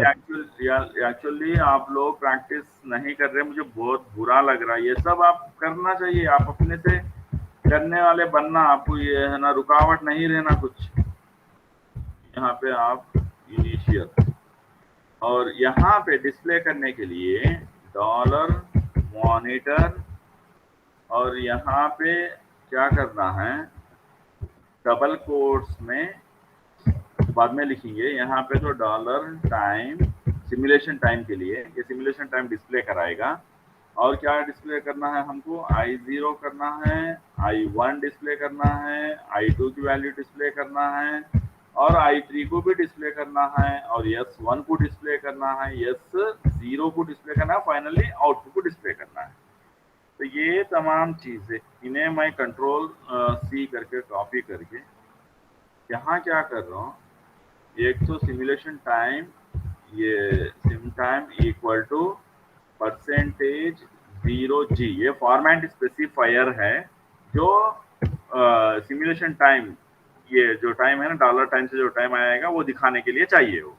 एक्चुअली आप लोग प्रैक्टिस नहीं कर रहे, मुझे बहुत बुरा लग रहा है। ये सब आप करना चाहिए, आप अपने से करने वाले बनना, आपको ये है ना रुकावट नहीं रहना कुछ। यहाँ पे आप इनिशियल, और यहाँ पे डिस्प्ले करने के लिए $मॉनिटर, और यहाँ पे क्या करना है, डबल कोट्स में बाद में लिखेंगे। यहाँ पे तो $टाइम सिमुलेशन टाइम के लिए, ये सिमुलेशन टाइम डिस्प्ले कराएगा। और क्या डिस्प्ले करना है हमको, I0 करना है, I1 डिस्प्ले करना है, I2 की वैल्यू डिस्प्ले करना है, और I3 को भी डिस्प्ले करना है, और S1 को डिस्प्ले करना है, S0 को डिस्प्ले करना है, फाइनली आउटपुट को डिस्प्ले करना है। तो ये तमाम चीजें, इन्हें मैं Ctrl+C करके कॉपी करके यहाँ क्या कर रहा हूँ, एक तो सिमुलेशन टाइम, ये sim time equal to %0g, ये फॉर्मेट स्पेसिफायर है जो सिमुलेशन टाइम, ये जो टाइम है ना, $टाइम से जो टाइम आएगा वो दिखाने के लिए चाहिए वो।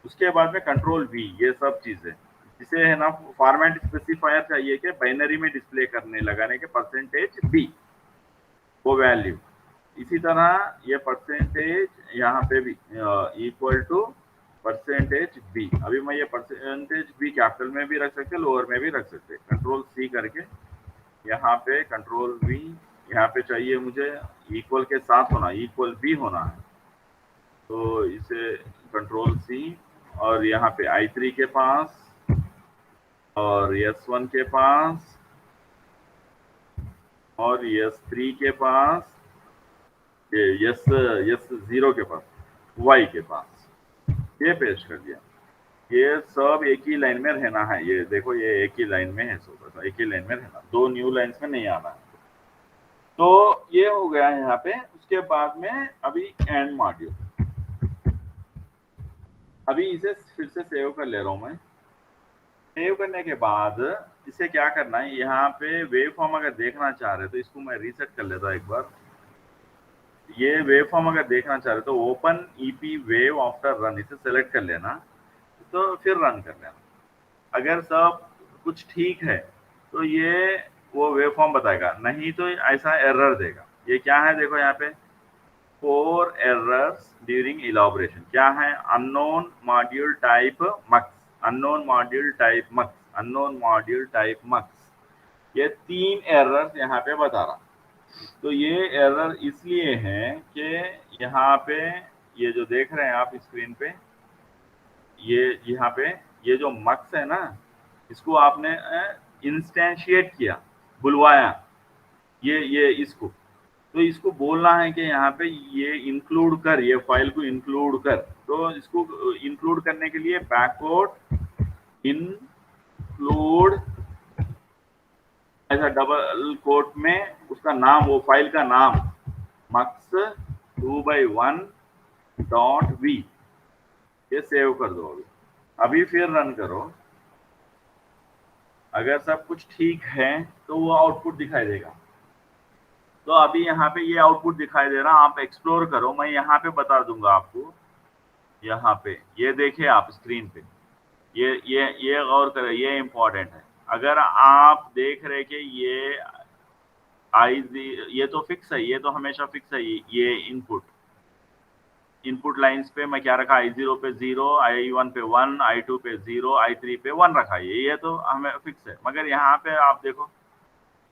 उसके बाद में Ctrl+V, ये सब चीजें जिसे है ना फॉर्मेट स्पेसिफायर चाहिए कि बाइनरी में डिस्प्ले करने लगाने के %b वो वैल्यू। इसी तरह ये परसेंटेज यहाँ पे भी इक्वल टू %b। अभी मैं ये %b कैपिटल में भी रख सकते, लोअर में भी रख सकते। Ctrl+C करके यहाँ पे Ctrl+V, यहाँ पे चाहिए मुझे इक्वल के साथ होना, $b होना है, तो इसे Ctrl+C, और यहाँ पे I3 के पास, और S1 के पास, और S3 के पास, S0 के पास, Y के पास, ये पेश कर दिया। ये सब एक ही लाइन में रहना है। ये देखो, ये एक ही लाइन में है, सब एक ही लाइन में रहना, 2 न्यू लाइन्स में नहीं आना है। तो ये हो गया यहाँ पे। उसके बाद में अभी एंड मॉड्यूल, अभी इसे फिर से सेव कर ले रहा हूँ मैं। सेव करने के बाद इसे क्या करना है, यहाँ पे वेव फॉर्म अगर देखना चाह रहे तो इसको मैं रीसेट कर लेता हूँ एक बार। ये वेव फॉर्म अगर देखना चाह रहे तो open EP wave after run इसे सेलेक्ट कर लेना, तो फिर रन कर लेना। अगर सब कुछ ठीक है तो ये वो वेव फॉर्म बताएगा, नहीं तो ऐसा एरर देगा। ये क्या है देखो यहाँ पे, 4 एरर्स ड्यूरिंग इलाबोरेशन। क्या है, unknown module type mux, unknown module type mux, unknown module type mux. ये 3 एरर्स यहाँ पे बता रहा। तो ये एरर इसलिए है कि यहाँ पे ये जो देख रहे हैं आप स्क्रीन पे, ये यहाँ पे ये जो मक्स है ना, इसको आपने इंस्टेंशिएट किया, बुलवाया ये इसको। तो इसको बोलना है कि यहाँ पे ये इंक्लूड कर, ये फाइल को इंक्लूड कर। तो इसको इंक्लूड करने के लिए बैकवर्ड इंक्लूड ऐसा डबल कोट में उसका नाम, वो फाइल का नाम मक्स 2x1.v, ये सेव कर दो। अभी फिर रन करो। अगर सब कुछ ठीक है तो वो आउटपुट दिखाई देगा। तो अभी यहाँ पे ये आउटपुट दिखाई दे रहा, आप एक्सप्लोर करो, मैं यहाँ पे बता दूंगा आपको। यहाँ पे ये देखिए आप स्क्रीन पे, ये गौर करें, ये इम्पोर्टेंट है। अगर आप देख रहे कि ये तो फिक्स है, ये तो हमेशा फिक्स है। ये इनपुट लाइंस पे मैं क्या रखा, I0 पे 0, I1 पे 1, I2 पे 0, I3 पे 1 रखा है। ये तो हमें फिक्स है। मगर यहाँ पे आप देखो,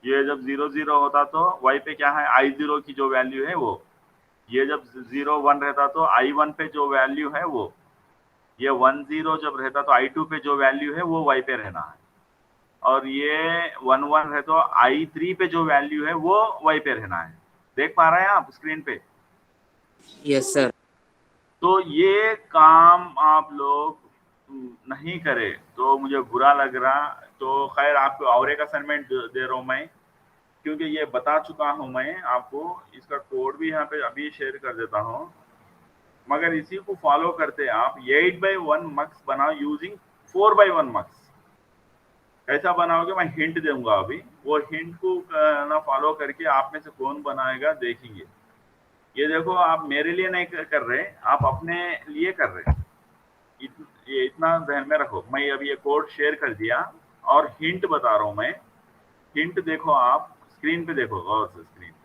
ये जब 0 0 होता तो y पे क्या है, I0 की जो वैल्यू है वो, ये जब 0 1 रहता तो I1 पे जो वैल्यू है वो, ये 1 0 जब रहता तो I2 पे जो वैल्यू है वो y पे रहना है, और ये 1 1 है तो I3 पे जो वैल्यू है वो y पे रहना है। देख पा रहे हैं आप स्क्रीन पे? Yes, sir. तो ये काम आप लोग नहीं करे तो मुझे बुरा लग रहा। तो खैर आपको और एक असाइनमेंट दे रहा हूँ मैं, क्योंकि ये बता चुका हूँ मैं आपको। इसका कोड भी यहाँ पे अभी शेयर कर देता हूँ, मगर इसी को फॉलो करते आप 8x1 मक्स बनाओ यूजिंग 4x1 मक्स। कैसा बनाओगे मैं हिंट दूंगा अभी, वो हिंट को ना फॉलो करके आप में से कौन बनाएगा देखेंगे। ये देखो, आप मेरे लिए नहीं कर रहे, आप अपने लिए कर रहे। ये इतना ध्यान में रखो। मैं अभी ये कोड शेयर कर दिया और हिंट बता रहा हूँ मैं। हिंट देखो, आप स्क्रीन पे देखो गौर से। स्क्रीन पे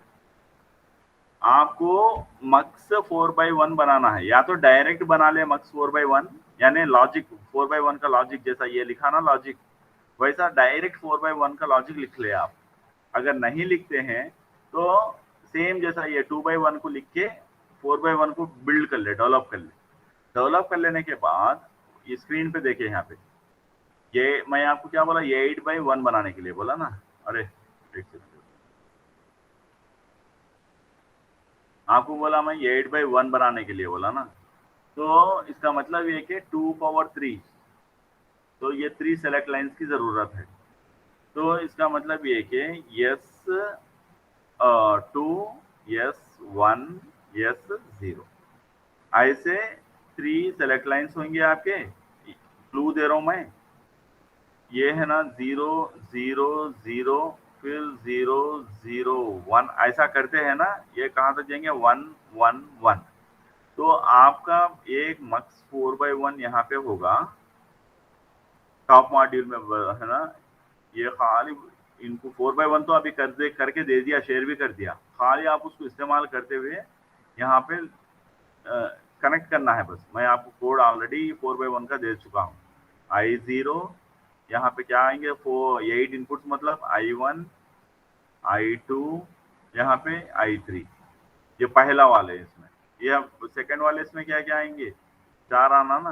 आपको मक्स 4x1 बनाना है, या तो डायरेक्ट बना ले मक्स 4x1, यानी लॉजिक 4x1 का लॉजिक जैसा ये लिखा ना लॉजिक, वैसा डायरेक्ट 4x1 का लॉजिक लिख ले आप। अगर नहीं लिखते हैं तो सेम जैसा ये 2x1 को लिख के 4x1 को बिल्ड कर ले, डेवलप कर ले। डेवलप कर लेने के बाद ये स्क्रीन पे देखिए, यहाँ पे ये मैं आपको क्या बोला, ये 8x1 बनाने के लिए बोला ना। अरे एक सेकंड, आपको बोला मैं ये 8x1 बनाने के लिए बोला ना। तो इसका मतलब ये कि 2^3, तो ये 3 सेलेक्ट लाइंस की जरूरत है। तो इसका मतलब ये कि यस 2, यस 1, यस 0, ऐसे 3 सेलेक्ट लाइंस होंगे आपके। क्लू दे रहा हूं मैं, ये है ना 0 0 0, फिर 0 0 1, ऐसा करते हैं ना। ये कहाँ तक जाएंगे, 1 1 1। तो आपका एक मक्स 4x1 यहाँ पे होगा टॉप मॉड्यूल में, है ना। ये खाली इनको 4x1 तो अभी करके दे दिया, शेयर भी कर दिया। खाली आप उसको इस्तेमाल करते हुए यहाँ पे कनेक्ट करना है बस। मैं आपको कोड ऑलरेडी 4x1 का दे चुका हूँ। I0 यहाँ पे क्या आएंगे, 8 इनपुट्स, मतलब I1 I2, यहाँ पे I3। ये पहला वाले इसमें। ये सेकंड वाले इसमें क्या क्या आएंगे, 4 आना ना।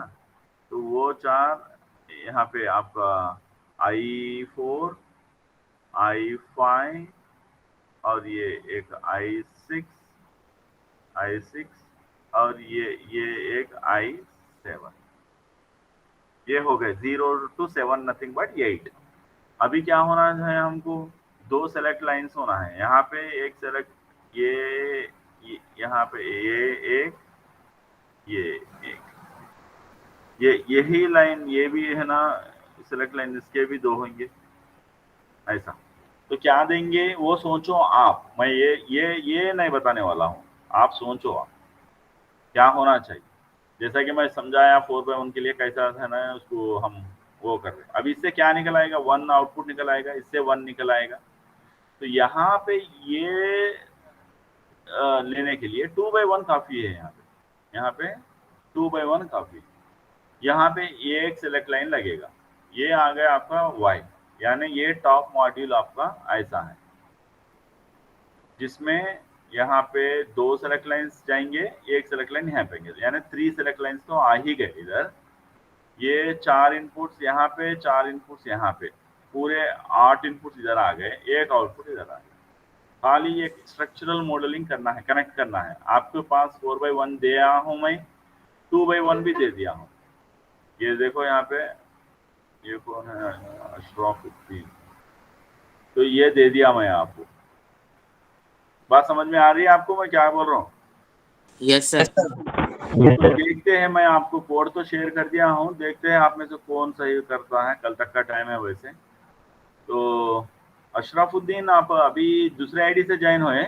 तो वो 4 यहाँ पे आपका I4, I5, और ये एक I6 और ये एक I7। ये हो गए 0 to 7, नथिंग बट 8। अभी क्या होना है, हमको 2 सेलेक्ट लाइंस होना है। यहाँ पे एक सेलेक्ट, ये यहाँ पे ये एक, यही लाइन ये भी है ना, सेलेक्ट लाइन, इसके भी 2 होंगे ऐसा। तो क्या देंगे वो सोचो आप, मैं ये नहीं बताने वाला हूँ, आप सोचो आप क्या होना चाहिए। जैसा कि मैं समझाया 4/1 के लिए कैसा है ना, उसको हम वो कर रहे हैं। अब इससे क्या निकल आएगा, 1 आउटपुट निकल आएगा, इससे 1 निकल आएगा। तो यहाँ पे ये लेने के लिए 2/1 काफी है। यहाँ पे 2/1 काफी है। यहाँ पे ये एक सेलेक्ट लाइन लगेगा, ये आ गया आपका y, यानी ये टॉप मॉड्यूल आपका ऐसा है जिसमें यहाँ पे 2 सेलेक्ट लाइन्स जाएंगे, एक सेलेक्ट लाइन यहाँ पे, यानी 3 सेलेक्ट लाइन्स तो आ ही गए इधर। ये 4 इनपुट्स यहाँ पे, 4 इनपुट्स यहाँ पे, पूरे 8 इनपुट्स इधर आ गए, एक आउटपुट इधर आ गया। खाली एक स्ट्रक्चरल मॉडलिंग करना है, कनेक्ट करना है। आपके पास 4/1 दिया हूँ मैं, 2/1 भी दे दिया हूँ। ये देखो यहाँ पे, ये कौन है, अशरफुद्दीन, तो ये दे दिया मैं आपको। बात समझ में आ रही है आपको मैं क्या बोल रहा हूँ? Yes sir. तो देखते हैं, मैं आपको कोड तो शेयर कर दिया हूँ, देखते हैं आप में से कौन सही करता है। कल तक का टाइम है वैसे। तो अशरफुद्दीन, आप अभी दूसरे आईडी से ज्वाइन हुए?